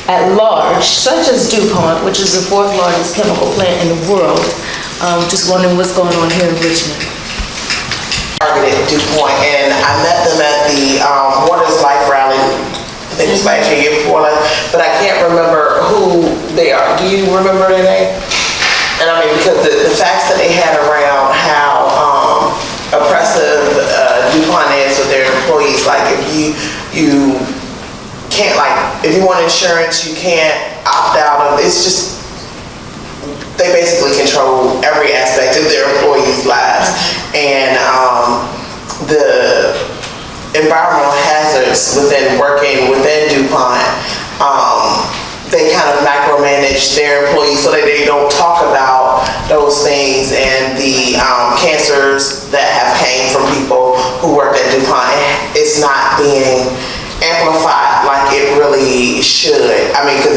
at large, such as DuPont, which is the 4th largest chemical plant in the world. Just wondering what's going on here in Richmond. Targeted DuPont, and I met them at the Waters Life rally. I think it was last year before, but I can't remember who they are. Do you remember their name? And I mean, because the facts that they had around how oppressive DuPont is with their employees, like if you can't, like if you want insurance, you can't opt out of. It's just they basically control every aspect of their employees' lives, and the environmental hazards working within DuPont, they kind of micromanage their employees so that they don't talk about those things, and the cancers that have came from people who work at DuPont, it's not being amplified like it really should. I mean, because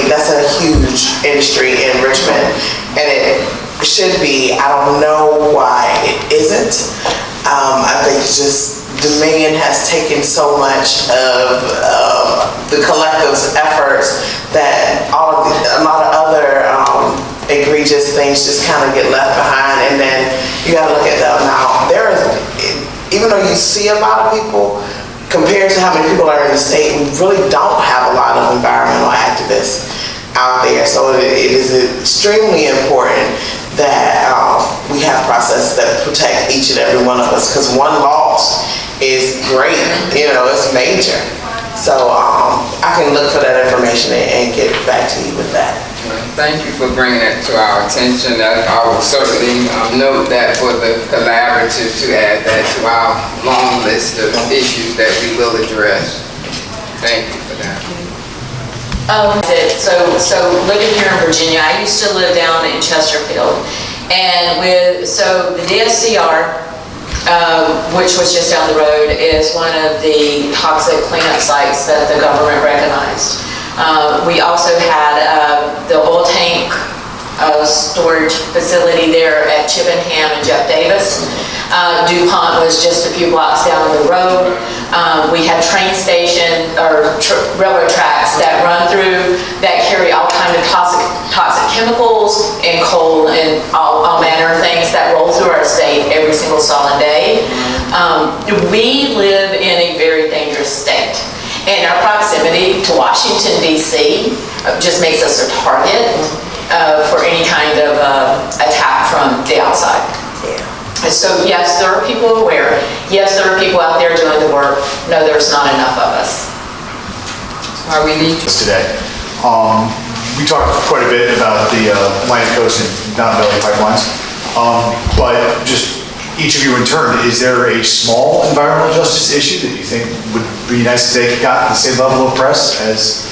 that's a huge industry in Richmond, and it should be. I don't know why it isn't. I think it's just Dominion has taken so much of the collective's efforts that a lot of other egregious things just kind of get left behind, and then you got to look at them now. Even though you see a lot of people, compared to how many people are in the state, we really don't have a lot of environmental activists out there. So it is extremely important that we have processes that protect each and every one of us, because one loss is great, it's major. So I can look for that information and get back to you with that. Thank you for bringing it to our attention. I will certainly note that for the collaborative to add that to our long list of issues that we will address. Thank you for that. So living here in Virginia, I used to live down in Chesterfield, and the DSCR, which was just down the road, is one of the toxic cleanup sites that the government recognized. We also had the oil tank storage facility there at Chippenham and Jeff Davis. DuPont was just a few blocks down the road. We had train station or railroad tracks that run through that carry all kinds of toxic chemicals and coal and all manner of things that roll through our state every single solid day. We live in a very dangerous state, and our proximity to Washington, D.C. just makes us a target for any kind of attack from the outside. So yes, there are people aware. Yes, there are people out there doing the work. No, there's not enough of us. Why we need you today. We talked quite a bit about the Atlantic Coast and Mountain Valley pipelines, but just each of you in turn, is there a small environmental justice issue that you think would be nice if they got the same level of press as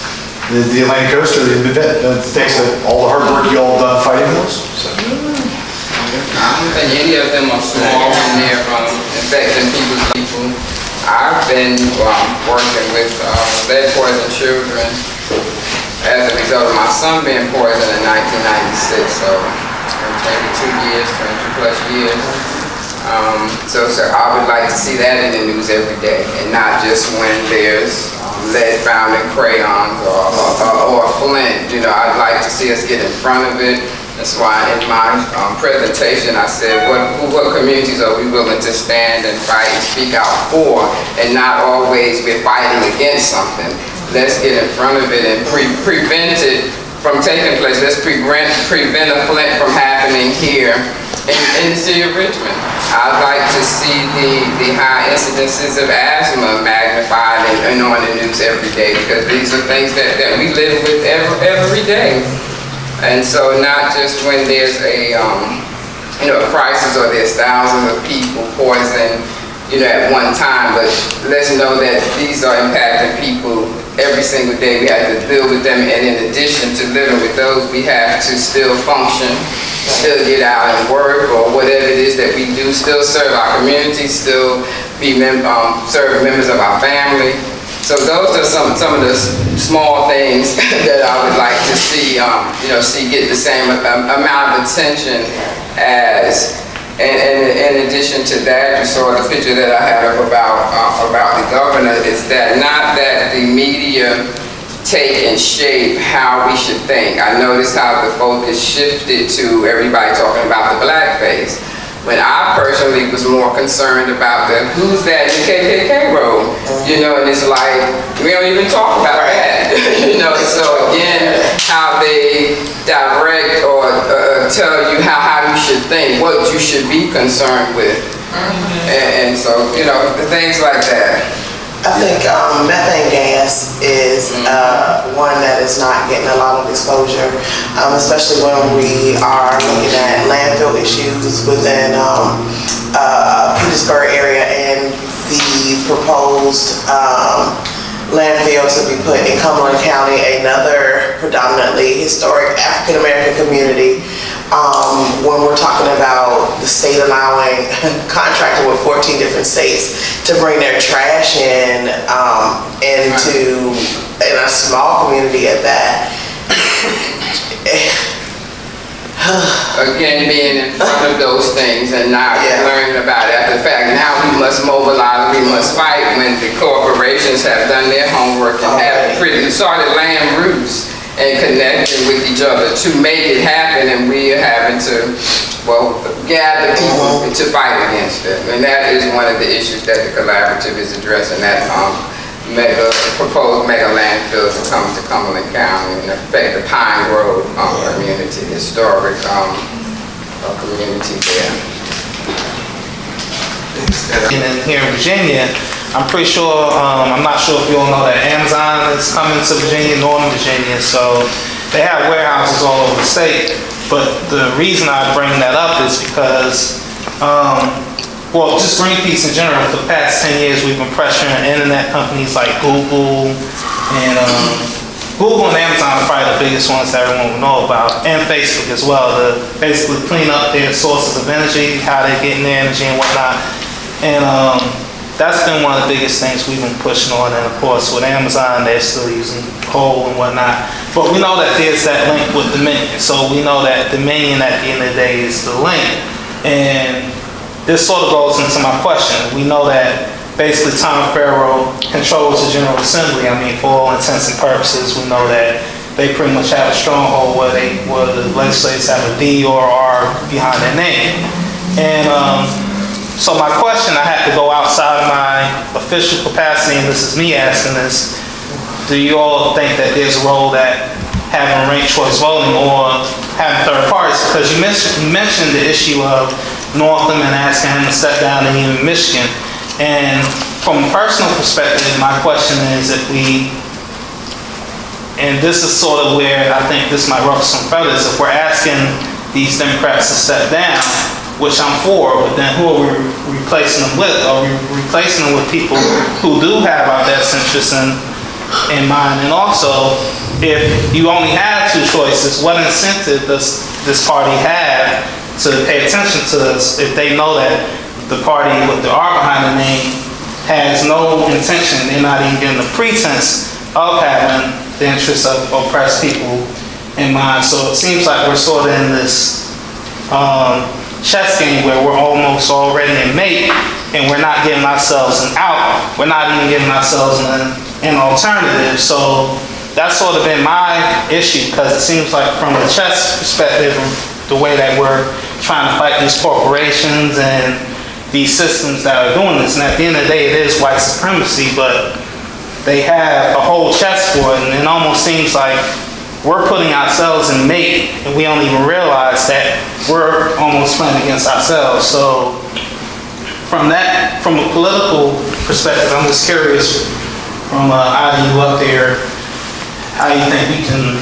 the Atlantic Coast or the thanks to all the hard work you all have done fighting those? So. I don't think any of them are small when they're affecting people. I've been working with lead-poisoned children as a result of my son being poisoned in 1996, so it's been 22 years, 22 plus years. So I would like to see that in the news every day, and not just when there's lead found in crayons or flint. I'd like to see us get in front of it. That's why in my presentation I said, what communities are we willing to stand and fight and speak out for, and not always we're fighting against something. Let's get in front of it and prevent it from taking place. Let's prevent a flint from happening here in the city of Richmond. I'd like to see the high incidences of asthma magnified and on the news every day, because these are things that we live with every day. And so not just when there's a crisis or there's thousands of people poisoned, at one time, but let's know that these are impacting people every single day. We have to deal with them, and in addition to living with those, we have to still function, still get out and work, or whatever it is that we do, still serve our community, still be serve members of our family. So those are some of the small things that I would like to see, see get the same amount of attention as. And in addition to that, you saw the picture that I had up about the governor, is that not that the media take and shape how we should think. I noticed how the focus shifted to everybody talking about the blackface, when I personally was more concerned about the who's that in the KKK role, and it's like, we don't even talk about that, so again, how they direct or tell you how you should think, what you should be concerned with, and so, things like that. I think methane gas is one that is not getting a lot of exposure, especially when we are looking at landfill issues within Petersburg area and the proposed landfill to be put in Cumberland County, another predominantly historic African American community. When we're talking about the state allowing, contracting with 14 different states to bring their trash in a small community at that. Again, being in front of those things and not learning about it after the fact. Now we must mobilize, we must fight when the corporations have done their homework and have started laying roots and connecting with each other to make it happen, and we are having to, gather people to fight against it. And that is one of the issues that the collaborative is addressing, that proposed mega landfill to come to Cumberland County and affect the Pine Grove community, historic community there. And here in Virginia, I'm pretty sure, I'm not sure if you all know that Amazon is coming to Virginia, Northern Virginia, so they have warehouses all over the state. But the reason I bring that up is because, just Greenpeace in general, for the past 10 years, we've been pressuring internet companies like Google, and Google and Amazon are probably the biggest ones that everyone will know about, and Facebook as well, to basically clean up their sources of energy, how they're getting their energy and whatnot. And that's been one of the biggest things we've been pushing on. And of course, with Amazon, they're still using coal and whatnot. But we know that there's that link with Dominion. So we know that Dominion, at the end of the day, is the link. And this sort of goes into my question. We know that basically Tom Farrow controls the General Assembly. I mean, for all intents and purposes, we know that they pretty much have a stronghold where the legislators have a D or R behind their name. And so my question, I have to go outside of my official capacity, and this is me asking this, do you all think that there's a role that having ranked choice voting or having third parties? Because you mentioned the issue of Northam and asking him to step down, and even Michigan. And from a personal perspective, my question is, and this is sort of where I think this might ruffle some feathers, if we're asking these Democrats to step down, which I'm for, but then who are we replacing them with? Are we replacing them with people who do have our best interests in mind? And also, if you only have two choices, what incentive does this party have to pay attention to us if they know that the party with the R behind the name has no intention, they're not even getting the pretense of having the interests of oppressed people in mind? So it seems like we're sort of in this chess game where we're almost already in mate, and we're not giving ourselves an out. We're not even giving ourselves an alternative. So that's sort of been my issue, because it seems like from a chess perspective, the way that we're trying to fight these corporations and these systems that are doing this, and at the end of the day, it is white supremacy, but they have a whole chessboard, and it almost seems like we're putting ourselves in mate, and we don't even realize that we're almost playing against ourselves. So from a political perspective, I'm just curious from IU up there, how you think we can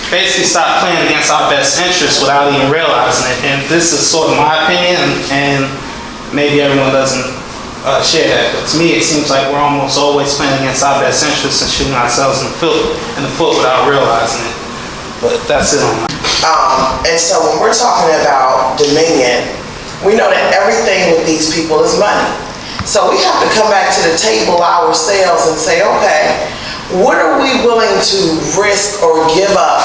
basically stop playing against our best interests without even realizing it. And this is sort of my opinion, and maybe everyone doesn't share that. But to me, it seems like we're almost always playing against our best interests and shooting ourselves in the foot without realizing it. But that's it on that. And so when we're talking about dominion, we know that everything with these people is money. So we have to come back to the table ourselves and say, okay, what are we willing to risk or give up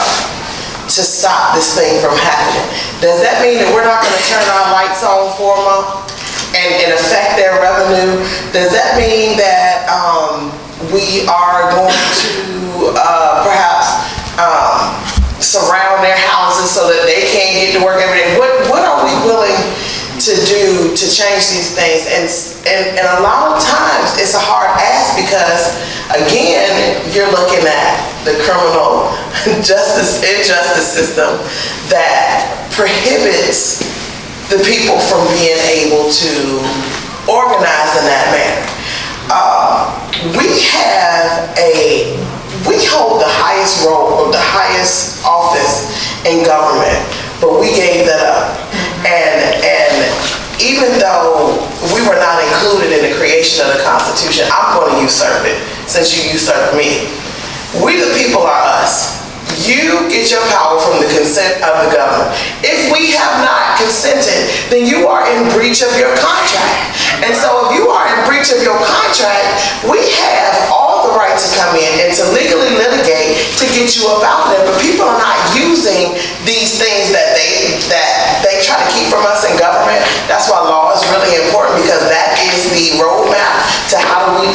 to stop this thing from happening? Does that mean that we're not going to turn our lights on for a month and affect their revenue? Does that mean that we are going to perhaps surround their houses so that they can't get to work every day? What are we willing to do to change these things? And a lot of times it's a hard ask because, again, you're looking at the criminal injustice system that prohibits the people from being able to organize in that manner. We hold the highest role, the highest office in government, but we gave that up. And even though we were not included in the creation of the Constitution, I'm going to usurp it since you usurped me. We the people are us. You get your power from the consent of the government. If we have not consented, then you are in breach of your contract. And so if you are in breach of your contract, we have all the right to come in and to legally litigate to get you up out there. But people are not using these things that they try to keep from us in government. That's why law is really important, because that is the roadmap to how we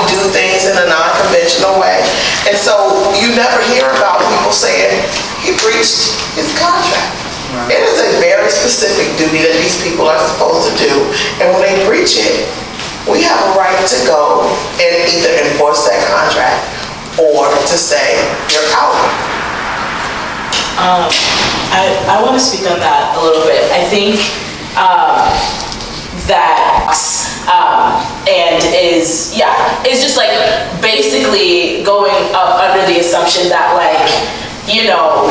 do things in a non-conventional way. And so you never hear about people saying he breached his contract. It is a very specific duty that these people are supposed to do. And when they breach it, we have a right to go and either enforce that contract or to say you're out. I want to speak on that a little bit. I think it's just like basically going up under the assumption that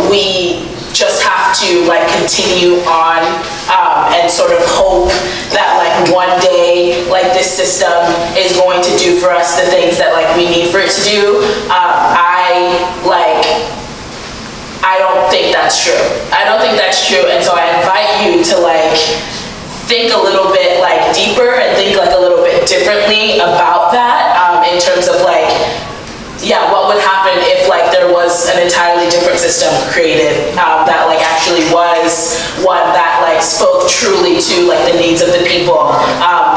we just have to continue on and sort of hope that one day this system is going to do for us the things that we need for it to do. I don't think that's true. I don't think that's true, and so I invite you to think a little bit deeper and think a little bit differently about that in terms of what would happen if there was an entirely different system created that actually was one that spoke truly to the needs of the people.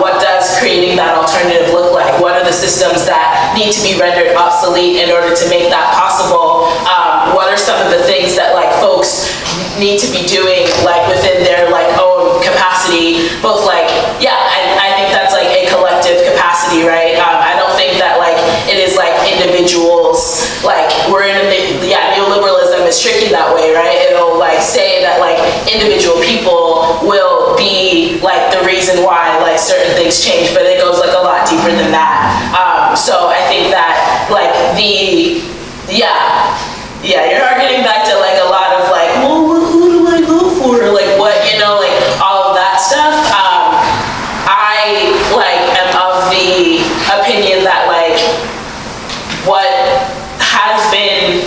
What does creating that alternative look like? What are the systems that need to be rendered obsolete in order to make that possible? What are some of the things that folks need to be doing within their own capacity, both I think that's a collective capacity, right? I don't think that it is individuals, we're in neoliberalism is tricky that way, right? It'll say that individual people will be the reason why certain things change, but it goes a lot deeper than that. So I think that you're getting back to a lot of well, who do I vote for? What, all of that stuff. I am of the opinion that what has been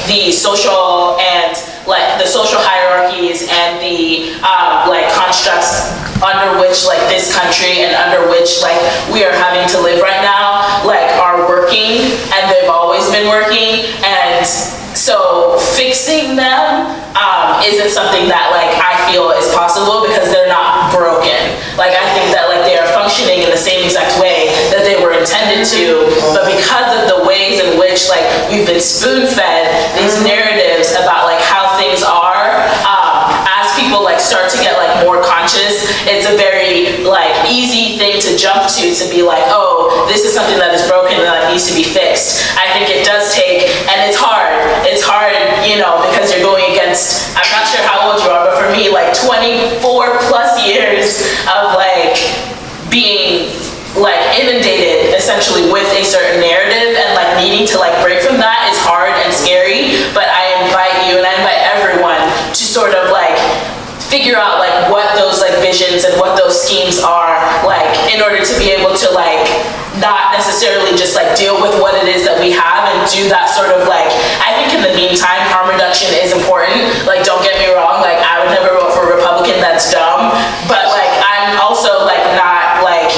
the social and the social hierarchies and the constructs under which this country and under which we are having to live right now are working, and they've always been working, and so fixing them isn't something that I feel is possible because they're not broken. I think that they are functioning in the same exact way that they were intended to, but because of the ways in which we've been spoon-fed these narratives about how things are, as people start to get more conscious, it's a very easy thing to jump to be oh, this is something that is broken and that needs to be fixed. I think it does take, and it's hard, like 24 plus years of like being like inundated essentially with a certain narrative, and like needing to like break from that is hard and scary. But I invite you and I invite everyone to sort of like figure out like what those like visions and what those schemes are, like in order to be able to like not necessarily just like deal with what it is that we have and do that sort of like, I think in the meantime harm reduction is important. Like don't get me wrong, like I would never vote for a Republican that's dumb, but like I'm also like not like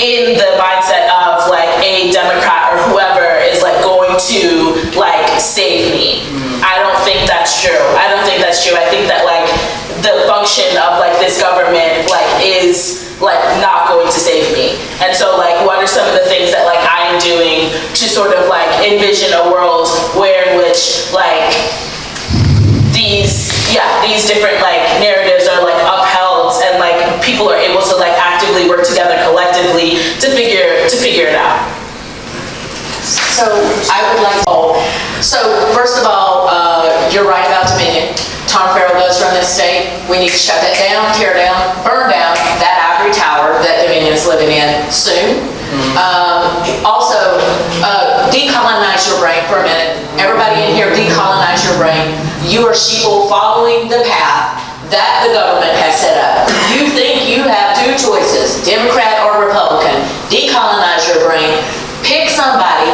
in the mindset of like a Democrat or whoever is like going to like save me. I don't think that's true. I don't think that's true. I think that like the function of like this government like is like not going to save me. And so like what are some of the things that like I'm doing to sort of like envision a world where in which like these different like narratives are like upheld and like people are able to like actively work together collectively to figure it out. So I would like so first of all, you're right about Dominion. Tom Farrell does run this state. We need to shut that down, tear down, burn down that ivory tower that Dominion is living in soon. Also, decolonize your brain for a minute. Everybody in here, decolonize your brain. You are sheeple following the path that the government has set up. You think you have two choices, Democrat or Republican. Decolonize your brain. Pick somebody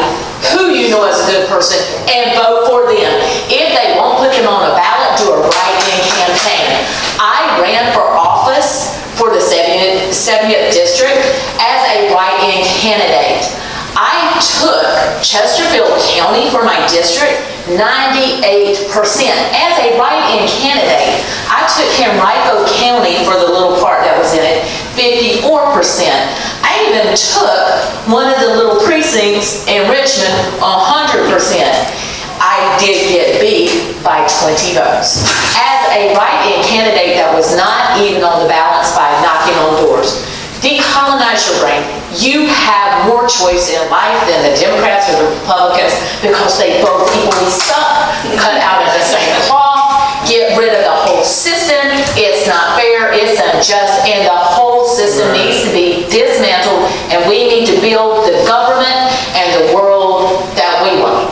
who you know is a good person and vote for them. If they won't put them on a ballot, do a write-in campaign. I ran for office for the 70th district as a write-in candidate. I took Chesterfield County for my district 98% as a write-in candidate. I took Henrico County for the little part that was in it 54%. I even took one of the little precincts in Richmond 100%. I did get beat by 20 votes. As a write-in candidate that was not even on the ballots by knocking on doors. Decolonize your brain. You have more choice in life than the Democrats or the Republicans because they both equally suck. Cut out of the same cloth. Get rid of the whole system. It's not fair. It's unjust. And the whole system needs to be dismantled. And we need to build the government and the world that we want.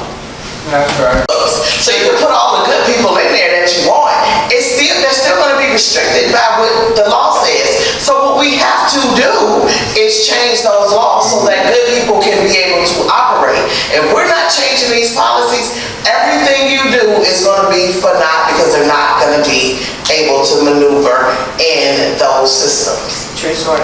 That's right. So you can put all the good people in there that you want. They're still going to be restricted by what the law says. So what we have to do is change those laws so that good people can be able to operate. If we're not changing these policies, everything you do is going to be for naught because they're not going to be able to maneuver in those systems. True story.